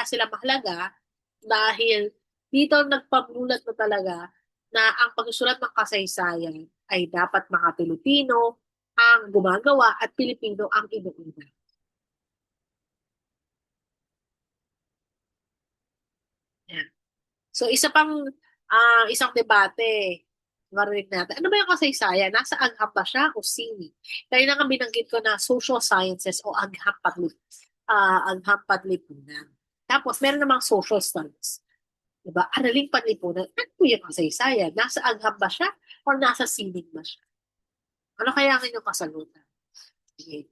sila mahalaga dahil dito nagpamulat na talaga na ang pagsusulat ng kasaysayan ay dapat mga Pilipino ang gumagawa at Pilipino ang inuuna. Yan. So isang debate marinig natin. Ano ba yung kasaysayan? Nasa agham ba siya o sining? Kaya na nga binanggit ko na social sciences o agham panlipunan. Tapos meron namang social studies. Diba? Araling panlipunan. Ano po yung kasaysayan? Nasa agham ba siya or nasa sining ba siya? Ano kaya ang inyong kasagutan? Okay.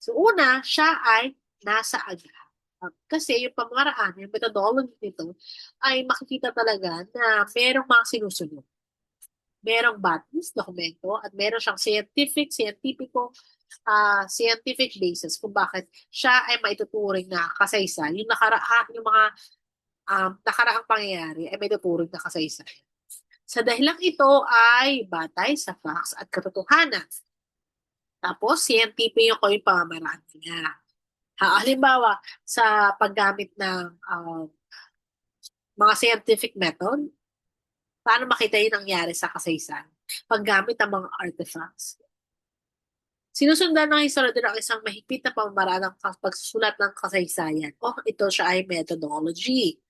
So una, siya ay nasa agham. Kasi yung pamaraan, yung methodology nito, ay makikita talaga na merong mga sinusunod. Merong batis, dokumento, at meron siyang scientific basis kung bakit siya ay maituturing na kasaysayan. Yung mga nakaraang pangyayari ay may tuturing na kasaysayan. Sa dahilang ito ay batay sa facts at katotohanan. Tapos, scientific yung pamamaraan niya. Halimbawa, sa paggamit ng mga scientific method, paano makita yung nangyari sa kasaysayan? Paggamit ng mga artifacts. Sinusundan ng historiador ang isang mahigpit na pamamaraan ng pagsusulat ng kasaysayan. Ito siya ay methodology.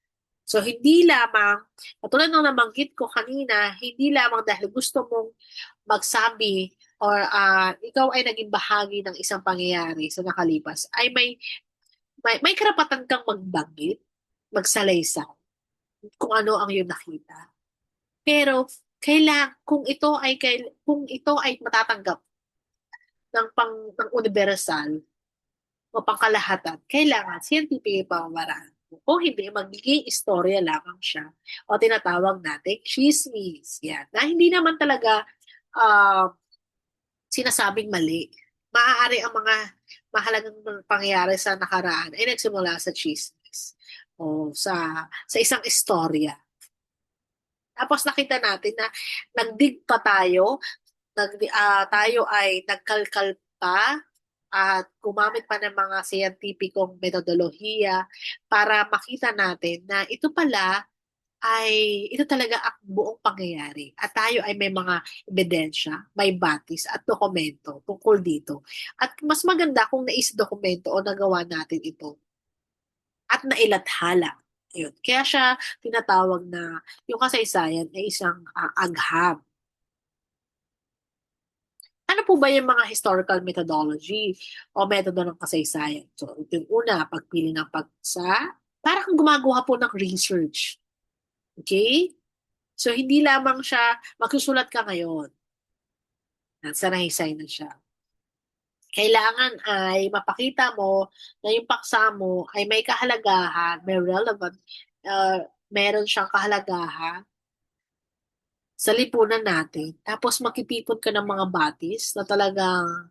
So, hindi lamang, katulad ng nabanggit ko kanina, hindi lamang dahil gusto mong magsabi or ikaw ay naging bahagi ng isang pangyayari sa nakalipas, ay may may karapatan kang magbanggit, magsalaysay, kung ano ang iyong nakita. Pero kung ito ay matatanggap ng universal o pangkalahatan, kailangan scientific yung pamamaraan. Kung hindi, magiging istorya lamang siya o tinatawag natin chismis. Yan. Na hindi naman talaga uh, sinasabing mali. Maaari ang mga mahalagang pangyayari sa nakaraan ay nagsimula sa chismis o sa isang istorya. Tapos nakita natin na nagdig pa tayo, tayo ay nagkalkal pa at gumamit pa ng mga siyentipikong metodolohiya para makita natin na ito talaga ang buong pangyayari. At tayo ay may mga ebidensya, may batis at dokumento tungkol dito. At mas maganda kung dokumento o nagawa natin ito at nailathala. Yun. Kaya siya tinatawag na yung kasaysayan ay isang agham. Ano po ba yung mga historical methodology o metodo ng kasaysayan? So, ito yung una, pagpili ng pagsa, para kang gumagawa po ng research. Okay? So, hindi lamang siya, magsusulat ka ngayon. Sanaysay na siya. Kailangan ay mapakita mo na yung paksa mo ay may kahalagahan, may relevant, uh, meron siyang kahalagahan sa lipunan natin. Tapos makitipon ka ng mga batis na talagang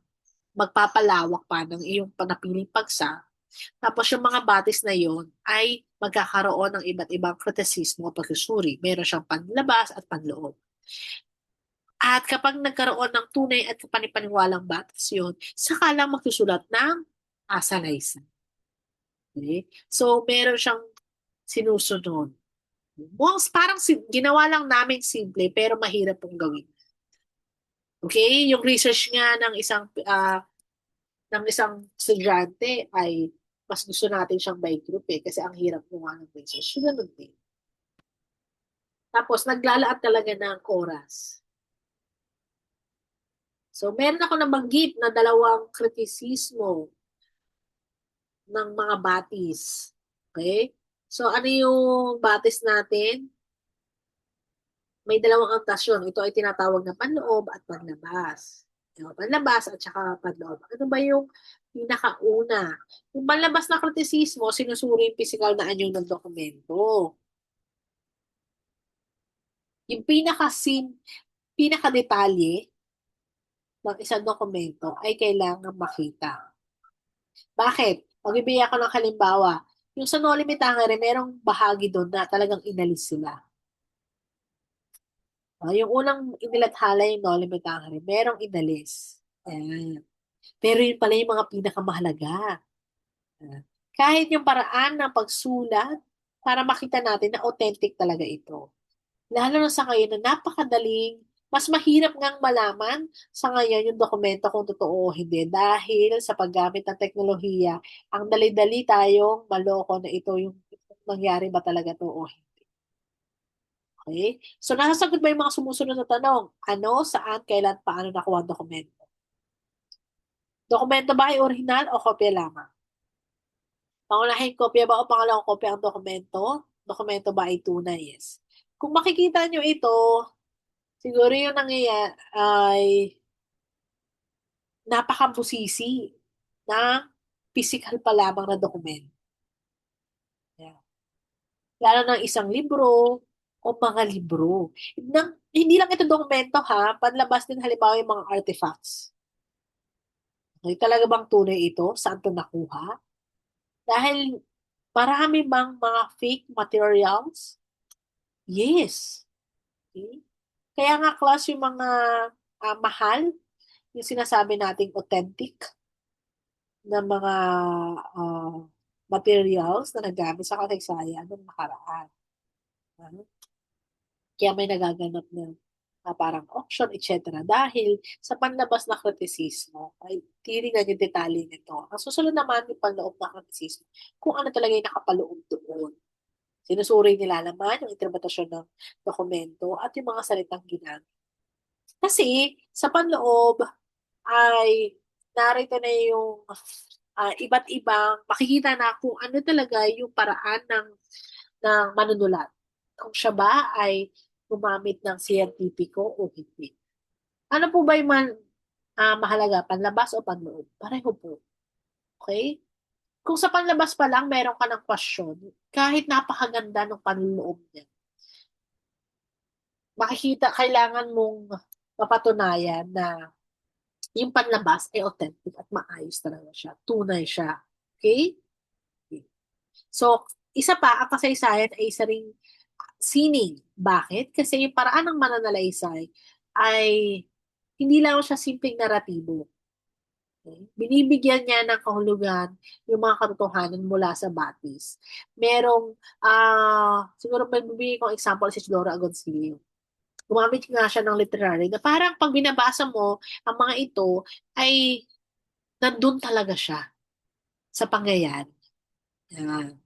magpapalawak pa ng iyong panapiling pagsa. Tapos yung mga batis na yon ay magkakaroon ng iba't ibang kritisismo at pagsusuri. Meron siyang panlabas at panloob. At kapag nagkaroon ng tunay at kapanipaniwalang batas yun, saka lang magsusulat ng asalaysay. Okay? So, meron siyang sinusunod. Parang ginawa lang namin simple pero mahirap pong gawin. Okay? Yung research nga ng isang estudyante ay mas gusto natin siyang by group kasi ang hirap gumawa ng research. Ganun din. Tapos, naglalaan talaga ng oras. So, meron ako nabanggit na dalawang kritisismo ng mga batis. Okay? So, ano yung batis natin? May dalawang antasyon. Ito ay tinatawag na panloob at panlabas. Yung panlabas at saka panloob. Ano ba yung pinakauna? Yung panlabas na kritisismo, sinusuri yung physical na anyo ng dokumento. Yung pinaka-detalye ng isang dokumento ay kailangan makita. Bakit? Magbibigay ako ng halimbawa. Yung sa No Limit Hungary, merong bahagi doon na talagang inalis sila. Yung unang inilathala yung No Limit Hungary, merong inalis. Ayan. Pero yun pala yung mga pinakamahalaga. Ayan. Kahit yung paraan ng pagsulat, para makita natin na authentic talaga ito. Lalo na sa ngayon na napakadaling, mas mahirap ngang malaman sa ngayon yung dokumento kung totoo o hindi dahil sa paggamit ng teknolohiya, ang dali-dali tayong maloko na ito yung nangyari ba talaga to o hindi. Okay? So, nasasagot ba yung mga sumusunod na tanong? Ano, saan, kailan, paano nakuha ang dokumento? Dokumento ba ay original o kopya lamang? Pangunahing kopya ba o pangalawang kopya ang dokumento? Dokumento ba ay tunay? Yes. Kung makikita nyo ito, siguro yung nangyayari ay napakabusisi na physical pa lamang na dokumento. Yeah. Lalo ng isang libro o mga libro. Hindi lang ito dokumento ha, panlabas din halimbawa yung mga artifacts. Okay, talaga bang tunay ito? Saan ito nakuha? Dahil marami bang mga fake materials? Yes. Okay? Kaya nga class yung mga mahal, yung sinasabi nating authentic na mga ah, materials na nagamit sa kasaysayan ng nakaraan. Ano? Kaya may nagaganap na parang auction, etc. Dahil sa panlabas na kritisismo, ay titingnan yung detalye nito. Ang susunod naman yung panloob na kritisismo, kung ano talaga yung nakapaloob doon. Sinusuri nila naman yung interpretasyon ng dokumento at yung mga salitang ginamit. Kasi sa panloob ay narito na yung iba't ibang makikita na kung ano talaga yung paraan ng manunulat. Kung siya ba ay gumamit ng siyentipiko o hindi. Ano po ba yung mahalaga, panlabas o panloob? Pareho po. Okay? Kung sa panlabas pa lang meron ka ng question, kahit napakaganda ng panloob niya, makikita, kailangan mong mapatunayan na yung panlabas ay authentic at maayos talaga siya. Tunay siya. Okay? So, isa pa, ang kasaysayan ay isa ring sining. Bakit? Kasi yung paraan ng mananalaysay ay hindi lang siya simpleng naratibo. Okay? Binibigyan niya ng kahulugan yung mga katotohanan mula sa batis. Merong, siguro may bibigay kong example si Dora Agoncillo. Gumamit nga siya ng literary na parang pag binabasa mo ang mga ito ay nandun talaga siya sa pangyayari. Yan.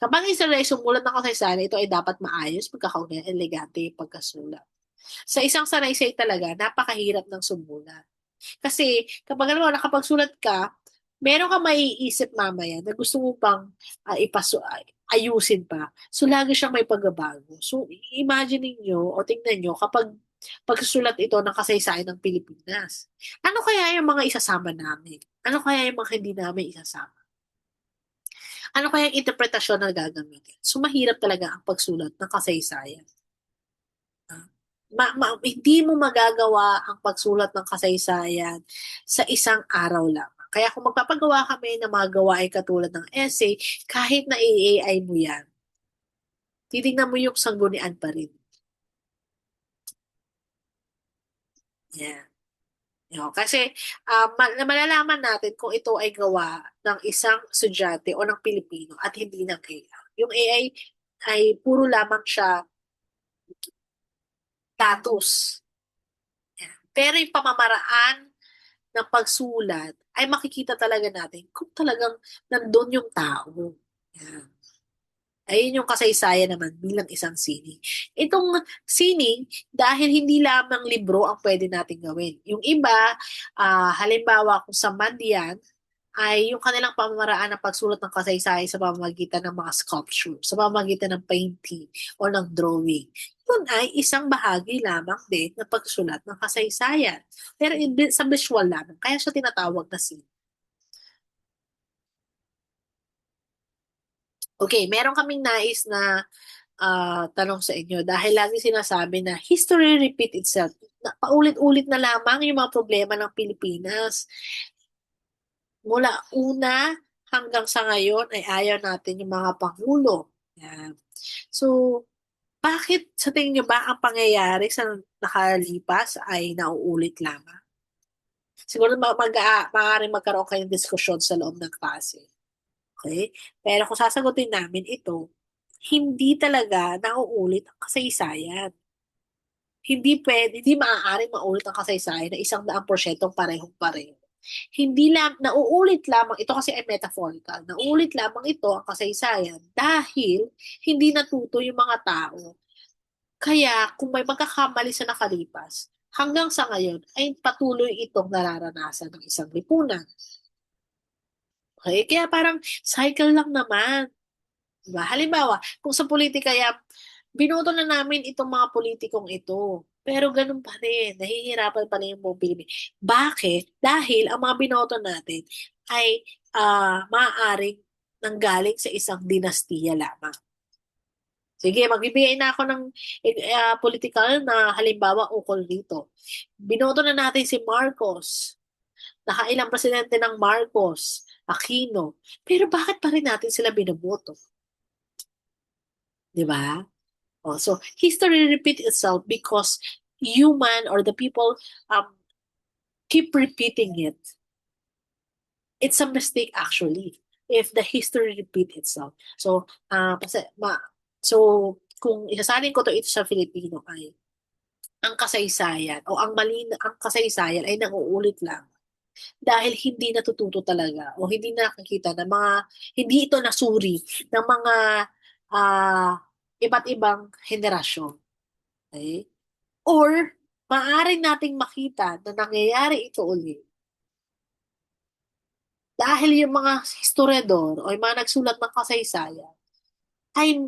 Kapag isa na sumulat ng kasaysayan, ito ay dapat maayos, pagkakaunay, elegante yung pagkasulat. Sa isang sanaysay talaga, napakahirap ng sumulat. Kasi kapag alam mo, nakapagsulat ka, meron ka maiisip mamaya na gusto mo pang ayusin pa. So, lagi siyang may pagbabago. So, imagine niyo o tingnan niyo kapag pagsusulat ito ng kasaysayan ng Pilipinas. Ano kaya yung mga isasama namin? Ano kaya yung mga hindi namin isasama? Ano kaya yung interpretasyon na gagamitin? So, mahirap talaga ang pagsulat ng kasaysayan. Hindi mo magagawa ang pagsulat ng kasaysayan sa isang araw lang. Kaya kung magpapagawa kami ng mga gawain katulad ng essay, kahit na i-AI mo yan, titignan mo yung sanggunian pa rin. Yeah. Kasi malalaman natin kung ito ay gawa ng isang estudyante o ng Pilipino at hindi ng AI. Yung AI ay puro lamang siya datos. Yan. Pero yung pamamaraan ng pagsulat ay makikita talaga natin kung talagang nandun yung tao. Yan. Ayun yung kasaysayan naman bilang isang sining. Itong sining, dahil hindi lamang libro ang pwede natin gawin. Yung iba, halimbawa kung sa Mandian, ay yung kanilang pamamaraan ng pagsulat ng kasaysayan sa pamamagitan ng mga sculpture, sa pamamagitan ng painting o ng drawing. Yun ay isang bahagi lamang din ng pagsulat ng kasaysayan. Pero sa visual lamang, kaya siya tinatawag na scene. Okay, meron kaming nais na tanong sa inyo dahil lagi sinasabi na history repeat itself. Paulit-ulit na lamang yung mga problema ng Pilipinas. Mula una hanggang sa ngayon ay ayaw natin yung mga pangulo. Yan. So, bakit sa tingin nyo ba ang pangyayari sa nakalipas ay nauulit lamang? Siguro maaaring magkaroon kayong diskusyon sa loob ng klase. Okay? Pero kung sasagutin namin ito, hindi talaga nauulit ang kasaysayan. Hindi maaaring maulit ang kasaysayan na 100% parehong-pareho. Hindi nauulit lamang, ito kasi ay metaphorical, nauulit lamang ito ang kasaysayan dahil hindi natuto yung mga tao. Kaya kung may magkakamali sa nakalipas, hanggang sa ngayon ay patuloy itong nararanasan ng isang lipunan. Okay? Kaya parang cycle lang naman. Diba? Halimbawa, kung sa politika yan, binoto na namin itong mga politikong ito. Pero ganun pa rin, nahihirapan pa rin yung buong Pilipinas. Bakit? Dahil ang mga binoto natin ay maaaring nanggaling sa isang dinastiya lamang. Sige, magbibigay na ako ng political na halimbawa ukol dito. Binoto na natin si Marcos. Nakailang presidente ng Marcos, Aquino. Pero bakit pa rin natin sila binoboto? Di ba? Oh, so history repeats itself because human or the people um, keep repeating it. It's a mistake actually if the history repeat itself. So, so kung isasalin ko to ito sa Filipino ay ang kasaysayan o ang kasaysayan ay nauulit lang dahil hindi natututo talaga o hindi nakakita ng mga hindi ito nasuri ng mga ah, iba't ibang henerasyon. Okay? Or, maaari nating makita na nangyayari ito ulit Dahil yung mga historiador o yung mga nagsulat ng kasaysayan ay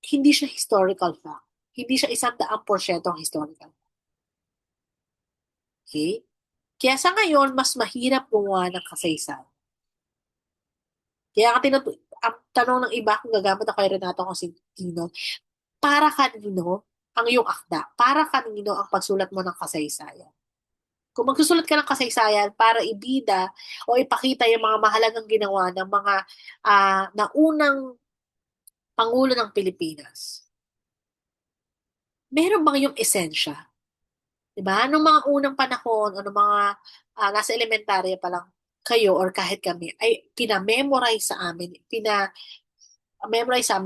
hindi siya historical fact. Hindi siya 100% historical. Okay? Kaya sa ngayon, mas mahirap gumawa ng kasaysayan. Kaya ang tanong ng iba kung gagamit ako kay Renato Constantino, para kanino ang iyong akda? Para kanino ang pagsulat mo ng kasaysayan? Kung magsusulat ka ng kasaysayan para ibida o ipakita yung mga mahalagang ginawa ng mga naunang Pangulo ng Pilipinas, meron bang yung esensya? Diba? Nung mga unang panahon o nung mga nasa elementarya pa lang kayo or kahit kami, ay pina-memorize sa amin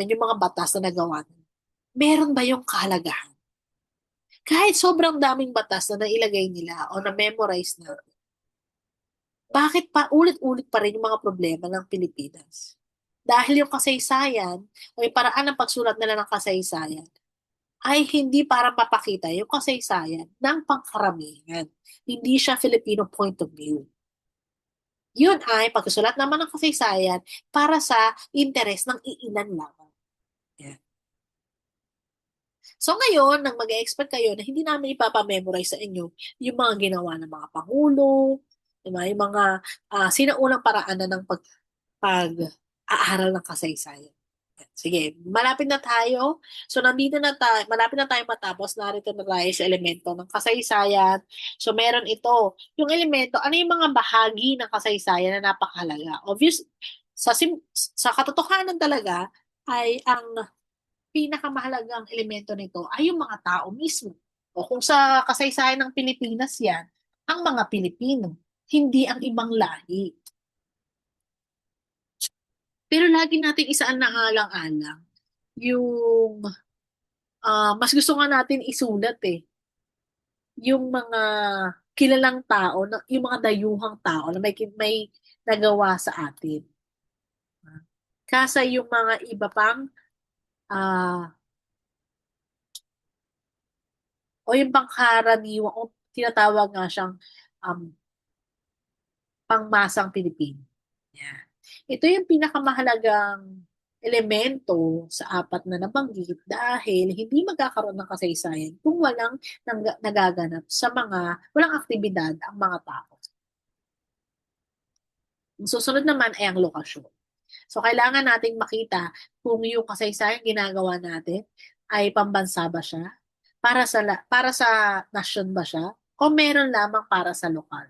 yung mga batas na nagawa. Meron ba yung kahalagahan? Kahit sobrang daming batas na nailagay nila o na-memorize na, bakit pa ulit-ulit pa rin yung mga problema ng Pilipinas? Dahil yung kasaysayan o yung paraan ng pagsulat nila ng kasaysayan ay hindi para mapakita yung kasaysayan ng pangkaramihan. Hindi siya Filipino point of view. Yun ay pagsusulat naman ng kasaysayan para sa interes ng iilan lamang. Yan. So ngayon, nang mag-expect kayo na hindi namin ipapamemorize sa inyo yung mga ginawa ng mga pangulo, diba? Yung mga sinaunang paraan na ng pag-aaral ng kasaysayan. Sige, malapit na tayo. So, nandito na tayo, malapit na tayo matapos. Narito na tayo sa elemento ng kasaysayan. So, meron ito. Yung elemento, ano yung mga bahagi ng kasaysayan na napakahalaga? Obvious, sa katotohanan talaga, ay ang pinakamahalagang elemento nito ay yung mga tao mismo. O kung sa kasaysayan ng Pilipinas yan, ang mga Pilipino, hindi ang ibang lahi. Pero lagi nating isaan na alang-alang yung mas gusto nga natin isulat yung mga kilalang tao, yung mga dayuhang tao na may nagawa sa atin. Kasa yung mga iba pang ah o yung pangkaraniwan o tinatawag nga siyang um, pangmasang Pilipino. Yan. Ito yung pinakamahalagang elemento sa apat na nabanggit dahil hindi magkakaroon ng kasaysayan kung walang nagaganap sa walang aktibidad ang mga tao. Ang susunod naman ay ang lokasyon. So, kailangan nating makita kung yung kasaysayan ginagawa natin ay pambansa ba siya, para sa nasyon ba siya, o meron lamang para sa lokal.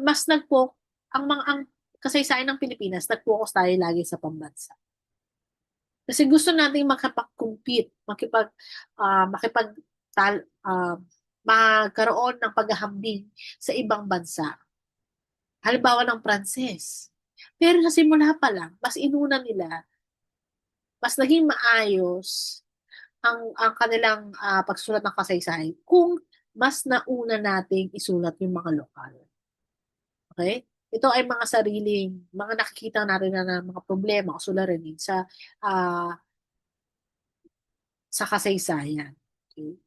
Mas ang kasaysayan ng Pilipinas, nag-focus tayo lagi sa pambansa. Kasi gusto nating makapag-compete, magkaroon ng paghahambing sa ibang bansa. Halimbawa ng Pranses. Pero sa simula pa lang, mas inuna nila, mas naging maayos ang kanilang pagsulat ng kasaysayan kung mas nauna nating isulat yung mga lokal. Okay? Ito ay mga nakikita natin na mga problema o suliranin ah, sa kasaysayan. Okay?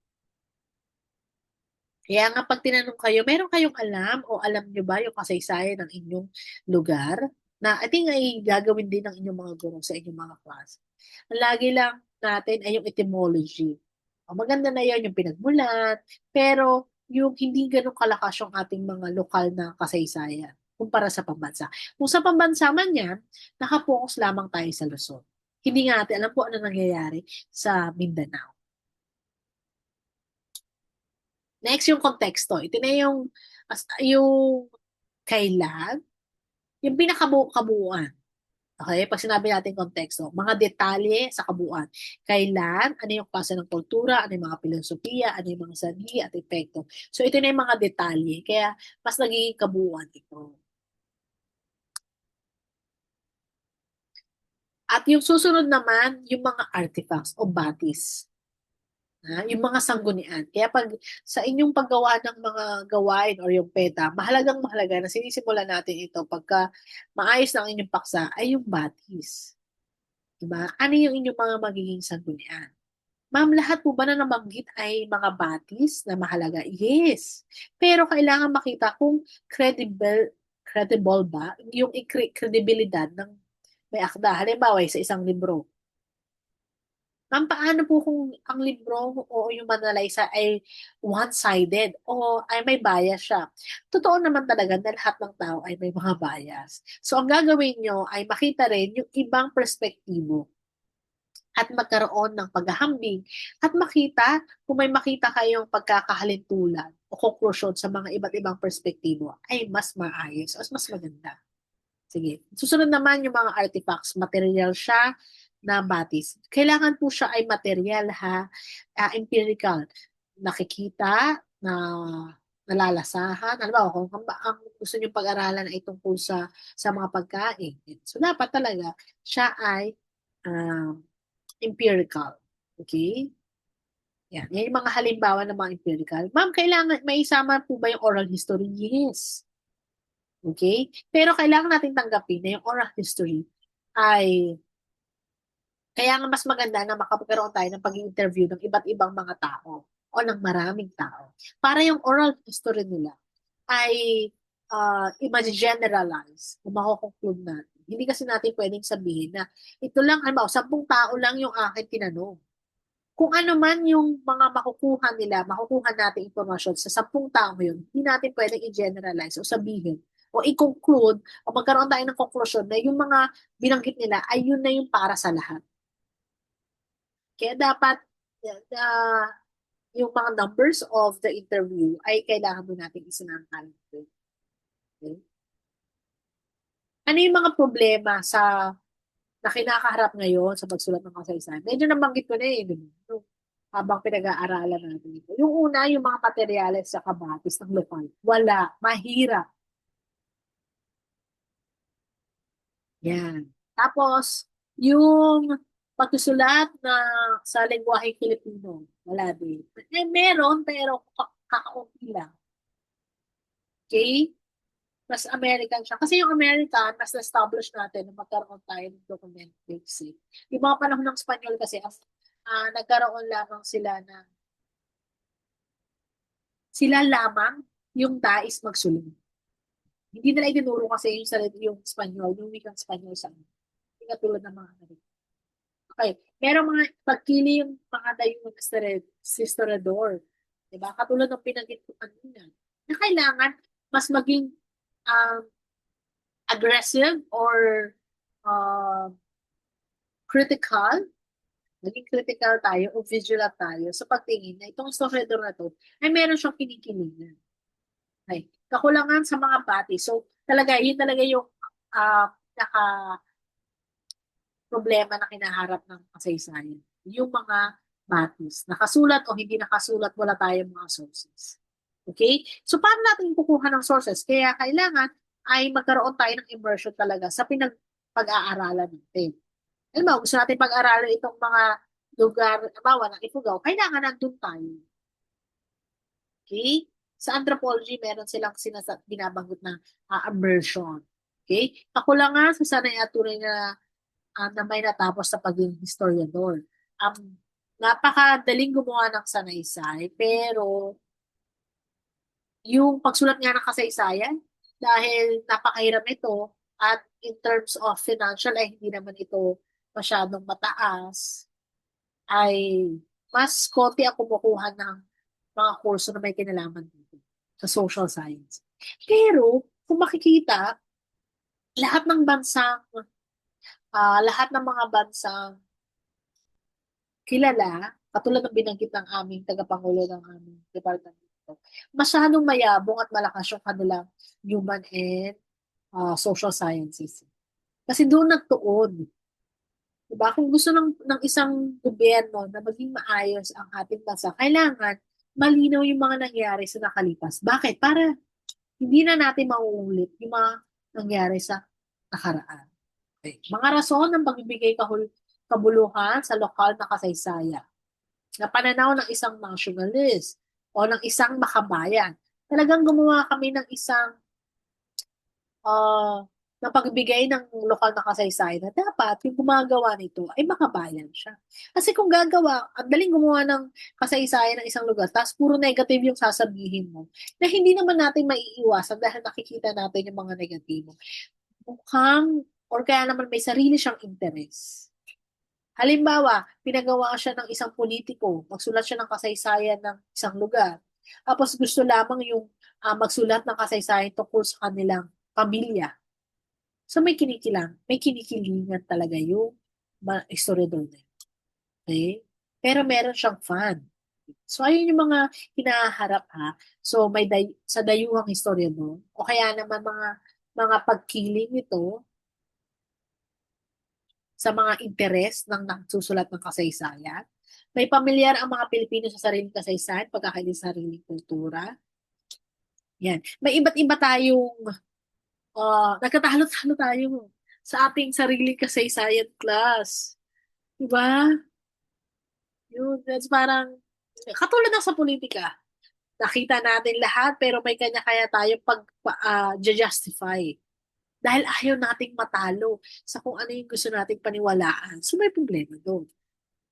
Kaya nga pag tinanong kayo, meron kayong alam o alam nyo ba yung kasaysayan ng inyong lugar? Na I think ay gagawin din ng inyong mga guro sa inyong mga klase. Ang lagi lang natin ay yung etymology. O, maganda na yan yung pinagmulan, pero yung hindi ganun kalakas yung ating mga lokal na kasaysayan kumpara sa pambansa. Kung sa pambansa man yan, nakapokus lamang tayo sa Luzon. Hindi nga natin alam po ano nangyayari sa Mindanao. Next, yung konteksto. Ito na yung kailan, yung pinakabuuan. Okay? Pag sinabi natin konteksto, mga detalye sa kabuuan. Kailan, ano yung klase ng kultura, ano yung mga filosofiya, ano yung mga sanhi at epekto. So, ito na yung mga detalye. Kaya, mas nagiging kabuuan ito. At yung susunod naman, yung mga artifacts o batis. Yung mga sanggunian. Kaya pag sa inyong paggawa ng mga gawain or yung PETA, mahalagang mahalaga na sinisimulan natin ito pagka maayos na ang inyong paksa ay yung batis. Diba? Ano yung inyong mga magiging sanggunian? Ma'am, lahat po ba na nabanggit ay mga batis na mahalaga? Yes. Pero kailangan makita kung credible ba? Yung credibilidad ng may akda. Halimbawa, sa isang libro. Ma'am, paano po kung ang libro o yung manalisa ay one-sided o ay may bias siya? Totoo naman talaga na lahat ng tao ay may mga bias. So, ang gagawin nyo ay makita rin yung ibang perspektibo at magkaroon ng paghahambing at makita kung may makita kayong pagkakahalintulan o konklusyon sa mga iba't ibang perspektibo ay mas maayos o mas maganda. Sige. Susunod naman yung mga artifacts. Material siya na batis. Kailangan po siya ay material ha, empirical. Nakikita, na nalalasahan. Alam mo, kung ang gusto niyo pag-aralan ay tungkol sa mga pagkain. So, dapat talaga siya ay um, empirical. Okay? Yan. Yan yung mga halimbawa ng mga empirical. Ma'am, kailangan, may isama po ba yung oral history? Yes. Okay? Pero kailangan natin tanggapin na yung oral history ay kaya nga mas maganda na makapagkaroon tayo ng pag-interview ng iba't ibang mga tao o ng maraming tao. Para yung oral history nila ay i-generalize o mako-conclude natin. Hindi kasi natin pwedeng sabihin na ito lang, ano, 10 tao lang yung akin tinanong. Kung ano man yung mga makukuha nila, makukuha natin impormasyon sa 10 tao yun, hindi natin pwedeng i-generalize o sabihin o i-conclude o magkaroon tayo ng conclusion na yung mga binanggit nila ay yun na yung para sa lahat. Kaya dapat uh, yung mga numbers of the interview ay kailangan mo natin isinangkal. Okay? Ano yung mga problema na kinakaharap ngayon sa pagsulat ng kasaysayan? Medyo nabanggit ko na di ba? Habang pinag-aaralan natin ito. Yung una, yung mga materyales sa kabatis ng lokal. Wala. Mahirap. Yan. Tapos, yung pagsusulat na sa lengguwaheng Filipino, wala din. Meron, pero kakaunti lang. Okay? Mas American siya. Kasi yung American, mas na-establish natin na magkaroon tayo ng document basic. Yung mga panahon ng Espanyol kasi, nagkaroon lamang sila ng sila lamang yung dais magsulat. Hindi nila itinuro kasi yung Espanyol, yung wikang Espanyol sa amin. Hindi katulad ng mga American. Okay. Merong mga pagkili yung mga dayong historiador. Diba? Katulad ng pinagit ko kanina. Na kailangan mas maging um, aggressive or uh, critical, naging critical tayo o vigilant tayo sa pagtingin na itong historiador na to ay meron siyang kinikilingan. Okay. Kakulangan sa mga bati. So, talaga, yun talaga yung naka problema na kinaharap ng kasaysayan. Yung mga batis. Nakasulat o hindi nakasulat, wala tayong mga sources. Okay? So, paano natin kukuha ng sources? Kaya kailangan ay magkaroon tayo ng immersion talaga sa pag-aaralan natin. Alam mo, gusto natin pag-aralan itong mga lugar, bawa ng Ifugao, kailangan nandun tayo. Okay? Sa anthropology, meron silang binabanggit na immersion. Okay? Ako lang nga sa sanay at tunay na may natapos sa pagiging historiador. Napakadaling gumawa ng sanaysay, pero yung pagsulat nga ng kasaysayan, dahil napakahirap nito, at in terms of financial ay hindi naman ito masyadong mataas, ay mas konti ang kumukuha ng mga kurso na may kinalaman dito sa social science. Pero, kung makikita, lahat ng bansang, lahat ng mga bansang kilala, katulad ng binanggit ng aming tagapangulo ng aming departamento, masyadong mayabong at malakas yung kanilang human and social sciences. Kasi doon nagtuon. Diba? Kung gusto ng isang gobyerno na maging maayos ang ating bansa, kailangan malinaw yung mga nangyari sa nakalipas. Bakit? Para hindi na natin mauulit yung mga nangyari sa nakaraan. Okay. Mga rason ng pagbibigay kabuluhan sa lokal na kasaysayan na pananaw ng isang nationalist o ng isang makabayan. Talagang gumawa kami ng isang uh, ng pagbigay ng lokal na kasaysayan na dapat yung gumagawa nito ay makabayan siya. Kasi kung gagawa, ang daling gumawa ng kasaysayan ng isang lugar, tapos puro negative yung sasabihin mo, na hindi naman natin maiiwasan dahil nakikita natin yung mga negatibo. Mukhang, or kaya naman may sarili siyang interes. Halimbawa, pinagawa siya ng isang politiko, magsulat siya ng kasaysayan ng isang lugar. Tapos gusto lamang yung magsulat ng kasaysayan tungkol sa kanilang pamilya. So may kinikilingan talaga yung historiador na yun. Okay? Pero meron siyang fan. So ayun yung mga hinaharap ha. So sa dayuhang historiador o kaya naman mga pagkiling nito sa mga interes ng nagsusulat ng kasaysayan. May pamilyar ang mga Pilipino sa sariling kasaysayan, pagkakailan sa sariling kultura. Yan. May iba't iba tayong nagkatalo-talo tayo sa ating sariling kasaysayan class. Diba? Yun, that's parang, katulad ng sa politika. Nakita natin lahat, pero may kanya-kaya tayong justify. Dahil ayaw nating matalo sa kung ano yung gusto nating paniwalaan. So may problema doon.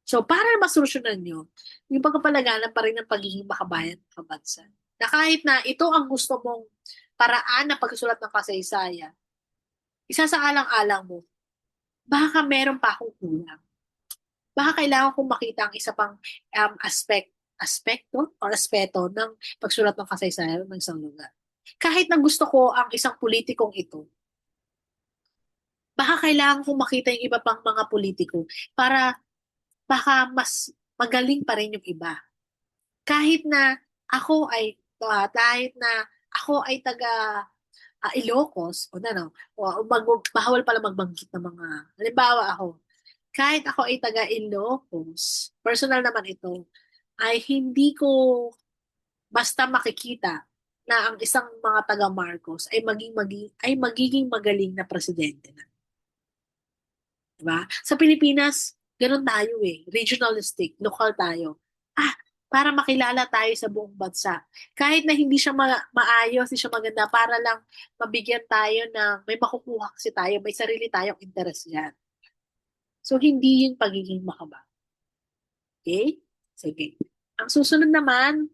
So para masolusyonan nyo, yung pagkapalaganan pa rin ng pagiging makabayan ng kabansa. Na kahit na ito ang gusto mong paraan na pagsusulat ng kasaysayan, isa sa alang-alang mo, baka meron pa akong kulang. Baka kailangan kong makita ang isa pang aspekto or aspeto ng pagsulat ng kasaysayan ng isang lugar. Kahit na gusto ko ang isang politikong ito, baka kailangan kong makita yung iba pang mga politiko para baka mas magaling pa rin yung iba. Kahit na kahit na ako ay taga Ilocos, o ano, bawal pala magbanggit ng mga, halimbawa ako, kahit ako ay taga Ilocos, personal naman ito, ay hindi ko basta makikita na ang isang mga taga Marcos ay magiging magaling na presidente na. Diba? Sa Pilipinas, ganun tayo eh. Regionalistic, lokal tayo. Para makilala tayo sa buong bansa. Kahit na hindi siya maayos, hindi siya maganda, para lang mabigyan tayo ng, may makukuha kasi tayo, may sarili tayong interest yan. So, hindi yung pagiging makaba. Okay? Sige. Ang susunod naman,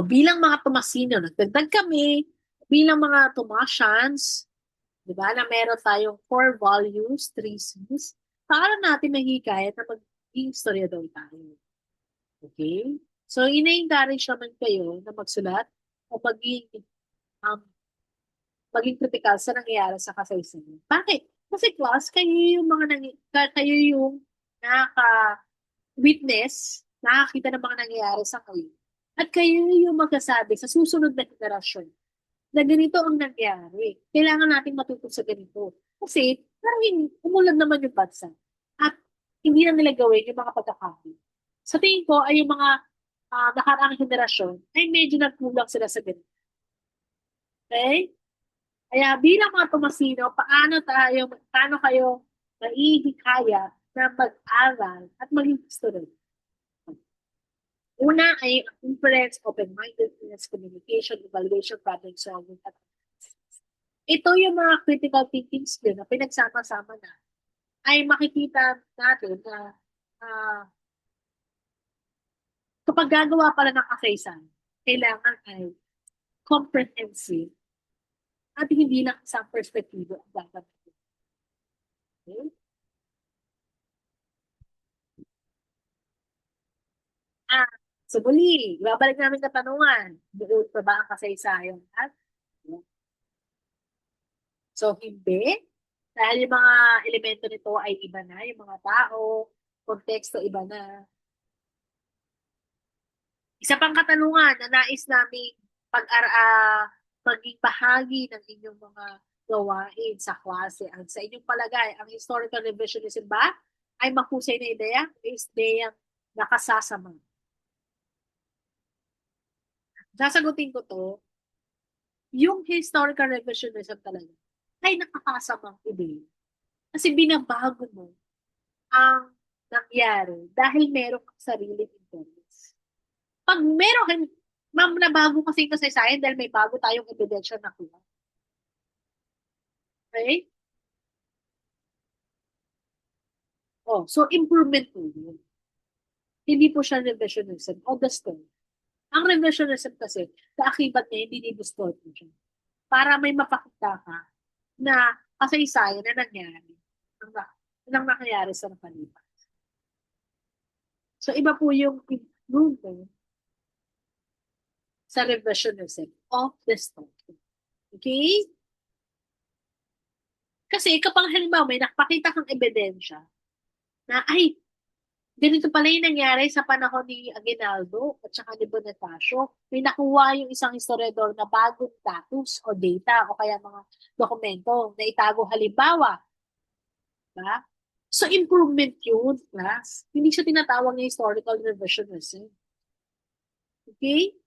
bilang mga Tomasino, nagdagdag kami, bilang mga Tomasians, di ba, na meron tayong 4 values, 3 C's, paano natin mahihikayat na maging historiador tayo? Okay? So, ina-encourage naman kayo na magsulat o um, maging kritikal sa nangyayari sa kasaysayan. Bakit? Kasi class, kayo yung nakaka-witness, nakakita ng mga nangyayari sa kayo. At kayo yung magkasabi sa susunod na henerasyon na ganito ang nangyari. Kailangan natin matuto sa ganito. Kasi, parang umulan naman yung bansa. At hindi na nila gawin yung mga pagkakamali. Sa tingin ko ay yung mga nakaraang henerasyon ay medyo nagkulang sila sa ganito. Okay? Kaya bilang mga Tomasino, paano kayo maihikaya na mag-aral at maging student? Una ay inference, open-mindedness, communication, evaluation, problem solving, at ito yung mga critical thinking skill na pinagsama-sama na ay makikita natin na uh, kapag gagawa pala ng kasaysayan, kailangan ay comprehensive at hindi lang isang perspektibo ang dapat. Okay? So muli, babalik namin katanungan. Buod pa ba ang kasaysayan? So hindi. Dahil yung mga elemento nito ay iba na, yung mga tao, konteksto iba na. Isa pang katanungan na nais namin maging bahagi ng inyong mga gawain sa klase. Ang sa inyong palagay, ang historical revisionism ba ay mahusay na ideya o ideyang nakasasama? Sasagutin ko to, yung historical revisionism talaga ay nakakasamang ideya. Kasi binabago mo ang nangyari dahil meron kang sariling interest. Pag meron nabago kasi yung kasaysayan dahil may bago tayong ebidensya na kuha. Okay? Oh, so improvement po yun. Hindi po siya revisionism o the story. Ang revisionism kasi, kaakibat niya, hindi dinistort mo siya. Para may mapakita ka na kasaysayan na nangyari. Ang, ang nangyayari sa nakalipas. So, iba po yung improvement sa revisionism of the story. Okay? Kasi kapag halimbawa may nakapakita kang ebidensya na ay, ganito pala yung nangyari sa panahon ni Aguinaldo at saka ni Bonifacio. May nakuha yung isang historiador na bagong status o data o kaya mga dokumento na itago halimbawa. Ba? So improvement yun, class. Hindi siya tinatawag na historical revisionism. Okay?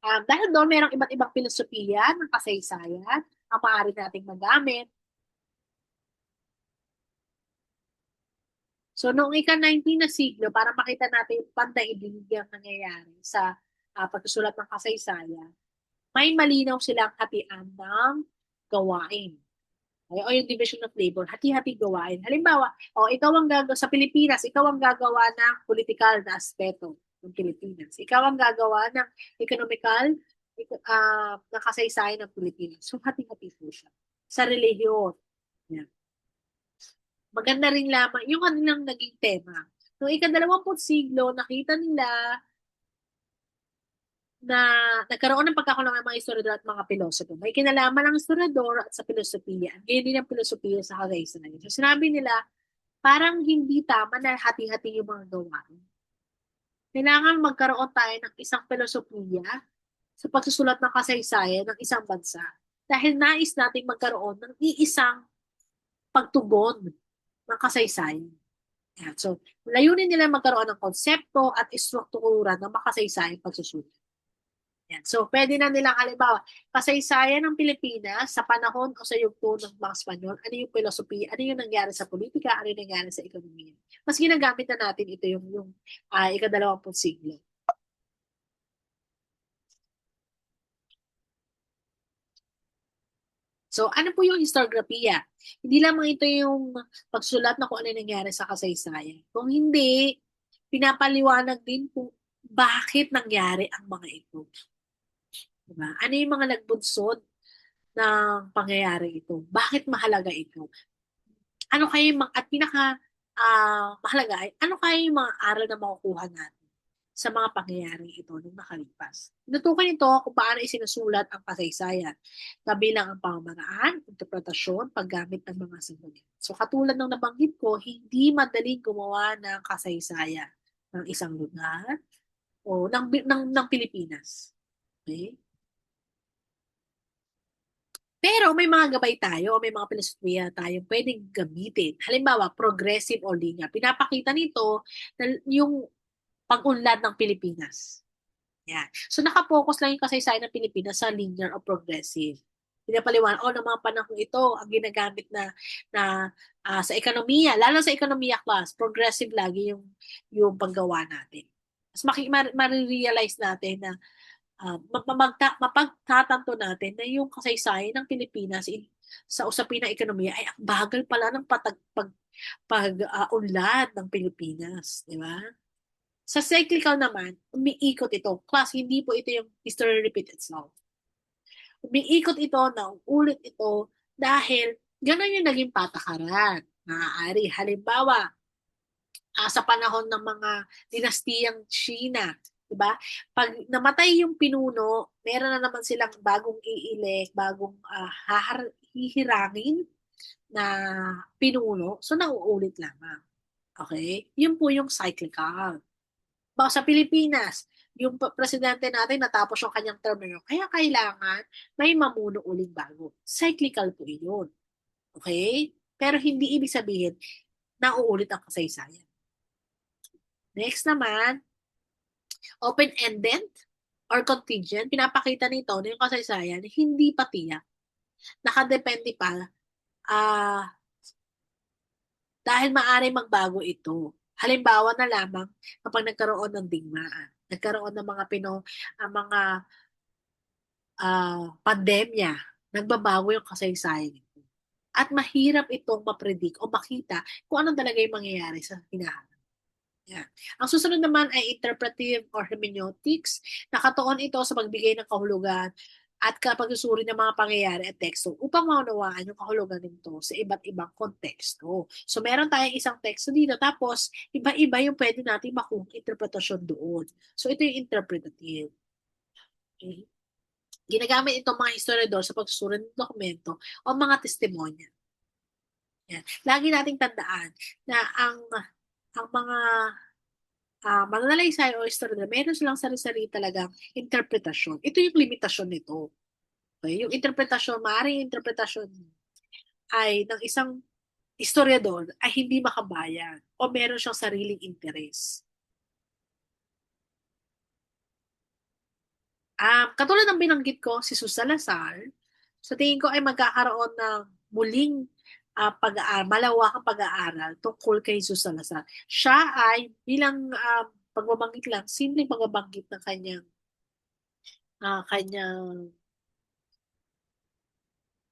Dahil doon merong iba't ibang filosofiya ng kasaysayan ang maaari nating magamit. So, noong ika-19 na siglo, para makita natin yung pandaigdigang nangyayari sa pagsusulat ng kasaysayan, may malinaw silang hatian ng gawain. Okay? O yung division of labor, hati-hati gawain. Halimbawa, ikaw ang gagawa sa Pilipinas, ikaw ang gagawa ng political na aspeto ng Pilipinas. Ikaw ang gagawa ng economical na kasaysayan ng Pilipinas. So, hati-hati po siya. Sa relihiyon. Yan. Maganda rin lamang yung kanilang naging tema. Noong ika-20 siglo, nakita nila na nagkaroon ng pagkakaroon ng mga historiador at mga pilosopo. May kinalaman ng historiador at sa filosofiya. Ganyan din ang filosofiya sa kasaysayan. So sinabi nila, parang hindi tama na hati-hati yung mga gawain. Kailangan magkaroon tayo ng isang filosofiya sa pagsusulat ng kasaysayan ng isang bansa. Dahil nais nating magkaroon ng iisang pagtugon ng kasaysayan. Yan. So, layunin nila magkaroon ng konsepto at istruktura ng makasaysayang pagsusulat. Yan. So, pwede na nilang halimbawa, kasaysayan ng Pilipinas sa panahon o sa yugto ng mga Espanyol, ano yung filosofi, ano yung nangyari sa politika, ano yung nangyari sa ekonomiya. Mas ginagamit na natin ito yung ika-20 siglo. So, ano po yung historiografiya? Hindi lamang ito yung pagsulat na kung ano yung nangyari sa kasaysayan. Kung hindi, pinapaliwanag din po bakit nangyari ang mga ito. Diba? Ano yung mga nagbunsod ng pangyayari ito? Bakit mahalaga ito? Ano kaya yung mga, at pinaka mahalaga ay, ano kaya yung mga aral na makukuha natin sa mga pangyayari ito nung nakalipas? Natukoy nito kung paano isinusulat ang kasaysayan, kabilang ang pamamaraan, interpretasyon, paggamit ng mga simbolo. So katulad ng nabanggit ko, hindi madaling gumawa ng kasaysayan ng isang lugar o ng Pilipinas. Okay? Pero may mga gabay tayo, may mga filosofiya tayong pwedeng gamitin. Halimbawa, progressive o linear. Pinapakita nito na yung pag-unlad ng Pilipinas. Yan. So nakapokus lang yung kasaysayan ng Pilipinas sa linear o progressive. Pinapaliwanag, ng mga panahon ito, ang ginagamit sa ekonomiya, lalo sa ekonomiya class, progressive lagi yung paggawa natin. Mas marirealize natin na mapagtatanto natin na yung kasaysayan ng Pilipinas sa usapin ng ekonomiya ay ang bagal pala ng unlad ng Pilipinas, di ba? Sa cyclical naman, umiikot ito. Class, hindi po ito yung history repeat itself. Umiikot ito, nauulit ito, dahil gano'n yung naging patakaran. Maaari, halimbawa, sa panahon ng mga dinastiyang China, 'di ba? Pag namatay yung pinuno, meron na naman silang bagong iilek, bagong hihirangin na pinuno. So nauulit lamang. Okay? Yun po yung cyclical. Sa Pilipinas, yung presidente natin natapos yung kanyang term na yun. Kaya kailangan may mamuno uling bago. Cyclical po yun. Okay? Pero hindi ibig sabihin na uulit ang kasaysayan. Next naman, open-ended or contingent, pinapakita nito na yung kasaysayan, hindi pa tiyak. Nakadepende pa ah dahil maaari magbago ito. Halimbawa na lamang kapag nagkaroon ng digmaan, nagkaroon ng mga mga pandemya, nagbabago yung kasaysayan nito. At mahirap itong mapredict o makita kung anong talaga yung mangyayari sa hinaharap. Yan. Ang susunod naman ay interpretive or hermeneutics. Nakatuon ito sa pagbigay ng kahulugan at kapagsusuri ng mga pangyayari at teksto upang maunawaan yung kahulugan nito sa iba't ibang konteksto. So, meron tayong isang teksto dito, tapos iba-iba yung pwede natin makuha interpretasyon doon. So, ito yung interpretative. Okay? Ginagamit itong mga historiador sa pagsusuri ng dokumento o mga testimonya. Yan. Lagi nating tandaan na ang mga mananalaysay o historiador, meron silang sarili-sarili talagang interpretasyon. Ito yung limitasyon nito. Okay? Yung interpretasyon, maaaring interpretasyon ay ng isang historiador ay hindi makabayan o meron siyang sariling interes. Katulad ng binanggit ko, si Susan Salazar, sa tingin ko ay magkakaroon ng muling malawakang pag-aaral tungkol kay Jesus Salazar. Siya ay bilang pagbabanggit lang, simpleng pagbabanggit ng kanyang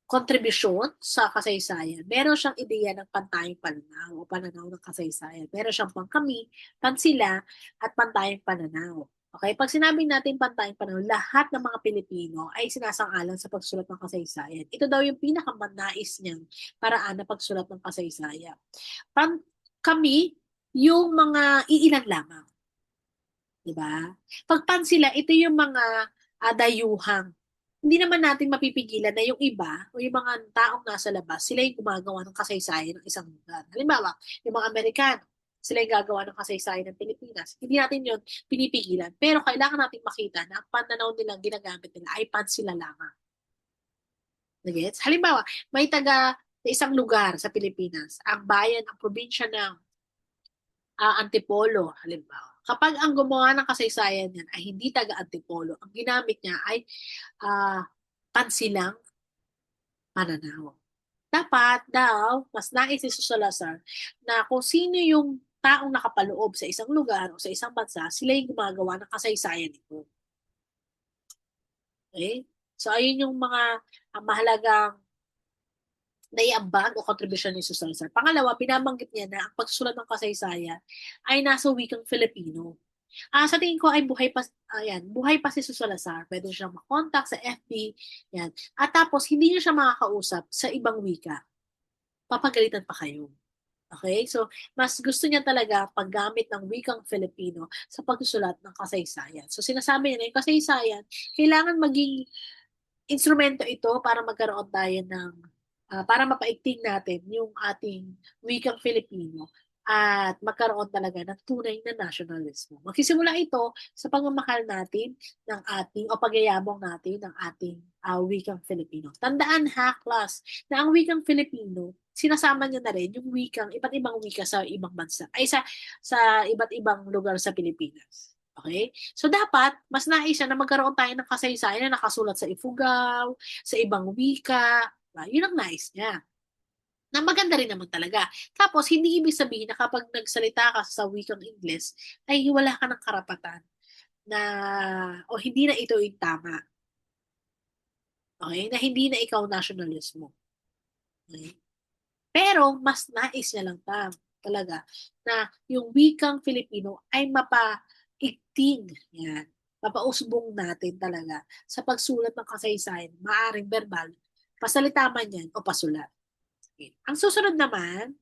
kontribusyon sa kasaysayan. Meron siyang ideya ng pantayong pananaw o pananaw ng kasaysayan. Meron siyang pangkami, pansila, at pantayong pananaw. Okay? Pag sinabi natin pantayong pananaw, lahat ng mga Pilipino ay sinasang-alang sa pagsulat ng kasaysayan. Ito daw yung pinakamanais niyang paraan na pagsulat ng kasaysayan. Kami, yung mga iilan lamang. Diba? Pag pansila, ito yung mga dayuhang hindi naman natin mapipigilan na yung iba o yung mga taong nasa labas, sila yung gumagawa ng kasaysayan ng isang lugar. Halimbawa, yung mga Amerikano, sila yung gagawa ng kasaysayan ng Pilipinas. Hindi natin yun pinipigilan. Pero kailangan natin makita na ang pananaw nilang ginagamit nila ay pansila lamang. Nagets? Halimbawa, may taga sa isang lugar sa Pilipinas, ang bayan, ang probinsya ng Antipolo, halimbawa. Kapag ang gumawa ng kasaysayan niyan ay hindi taga Antipolo, ang ginamit niya ay pansilang pananaw. Dapat daw, mas nais si Salazar na kung sino yung taong nakapaloob sa isang lugar o sa isang bansa, sila yung gumagawa ng kasaysayan nito. Okay? So, ayun yung mga mahalagang naiambag o kontribusyon ni Salazar. Pangalawa, pinabanggit niya na ang pagsusulat ng kasaysayan ay nasa wikang Filipino. Sa tingin ko ay buhay pa si Salazar. Pwede siyang makontak sa FB, yan. At tapos, hindi niya siya makakausap sa ibang wika. Papagalitan pa kayo. Okay? So, mas gusto niya talaga paggamit ng wikang Filipino sa pagsusulat ng kasaysayan. So, sinasabi niya na yung kasaysayan, kailangan maging instrumento ito para magkaroon tayo ng para mapaigting natin yung ating wikang Filipino at magkaroon talaga ng tunay na nationalismo. Magsisimula ito sa pagmamahal natin ng ating o pagyayabong natin ng ating wikang Filipino. Tandaan ha, class, na ang wikang Filipino, sinasama niya na rin yung wikang, iba't ibang wika sa ibang bansa, ay sa iba't ibang lugar sa Pilipinas. Okay? So dapat, mas nais siya na magkaroon tayo ng kasaysayan na nakasulat sa Ifugao, sa ibang wika. Yun ang nais niya. Na maganda rin naman talaga. Tapos, hindi ibig sabihin na kapag nagsalita ka sa wikang Ingles, ay wala ka ng karapatan na, o hindi na ito yung tama. Okay? Na hindi na ikaw nationalismo. Okay? Pero, mas nais niya lang talaga na yung wikang Filipino ay mapaigting. Yan. Mapausbong natin talaga sa pagsulat ng kasaysayan, maaring verbal, pasalita man yan o pasulat. Okay. Ang susunod naman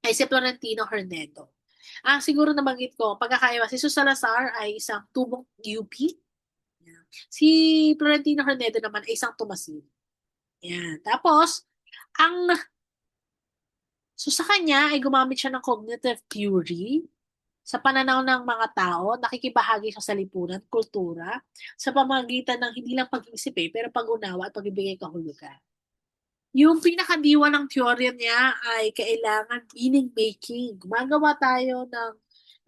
ay si Florentino Hernedo. Siguro nabanggit ko, pagkakaiba, si Salazar ay isang tubong UP. Yan. Si Florentino Hernedo naman ay isang tumasin. Yan. Tapos, so sa kanya ay gumamit siya ng cognitive theory sa pananaw ng mga tao, nakikibahagi siya sa lipunan, kultura, sa pamamagitan ng hindi lang pag-iisip pero pag-unawa at pag-ibigay kahulugan. Yung pinakadiwa ng teorya niya ay kailangan meaning making. Gumagawa tayo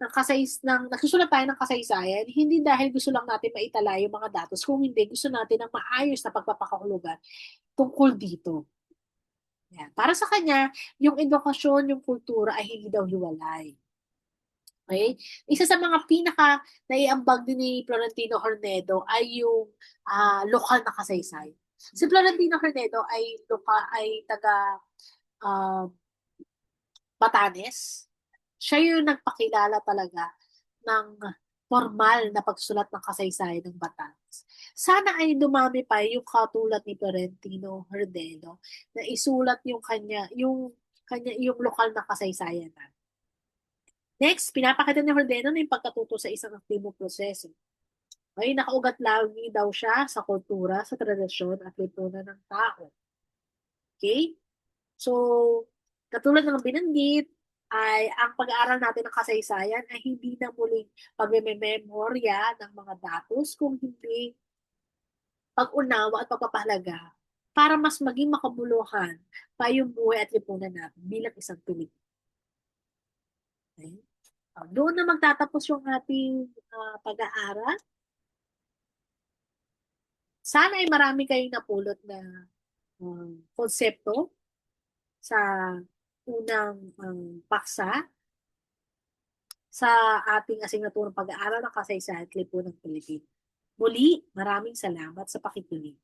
nagsusulat tayo ng kasaysayan, hindi dahil gusto lang natin maitala yung mga datos, kung hindi gusto natin ng maayos na pagpapakahulugan tungkol dito. Yan. Para sa kanya, yung edukasyon, yung kultura ay hindi daw hiwalay. Okay? Isa sa mga pinaka naiambag din ni Florentino Hornedo ay yung lokal na kasaysayan. Si Florentino Hornedo ay taga ah, Batanes. Siya yung nagpakilala talaga ng formal na pagsulat ng kasaysayan ng Batanes. Sana ay dumami pa yung katulad ni Florentino Hornedo na isulat yung lokal na kasaysayan natin. Next, pinapakita ni Hordenon yung pagkatuto sa isang aktibong proseso. Ay, nakaugat lagi daw siya sa kultura, sa tradisyon at lipunan ng tao. Okay? So, katulad ng binanggit, ay ang pag-aaral natin ng kasaysayan ay hindi na muling pagmememorya ng mga datos, kung hindi pag-unawa at pagpapahalaga para mas maging makabuluhan pa yung buhay at lipunan natin bilang isang Pilipino. Okay? Doon na magtatapos yung ating pag-aaral. Sana ay marami kayong napulot na konsepto sa unang paksa sa ating asignaturang pag-aaral ng kasaysayan at lipunan ng Pilipinas. Muli, maraming salamat sa pakikinig.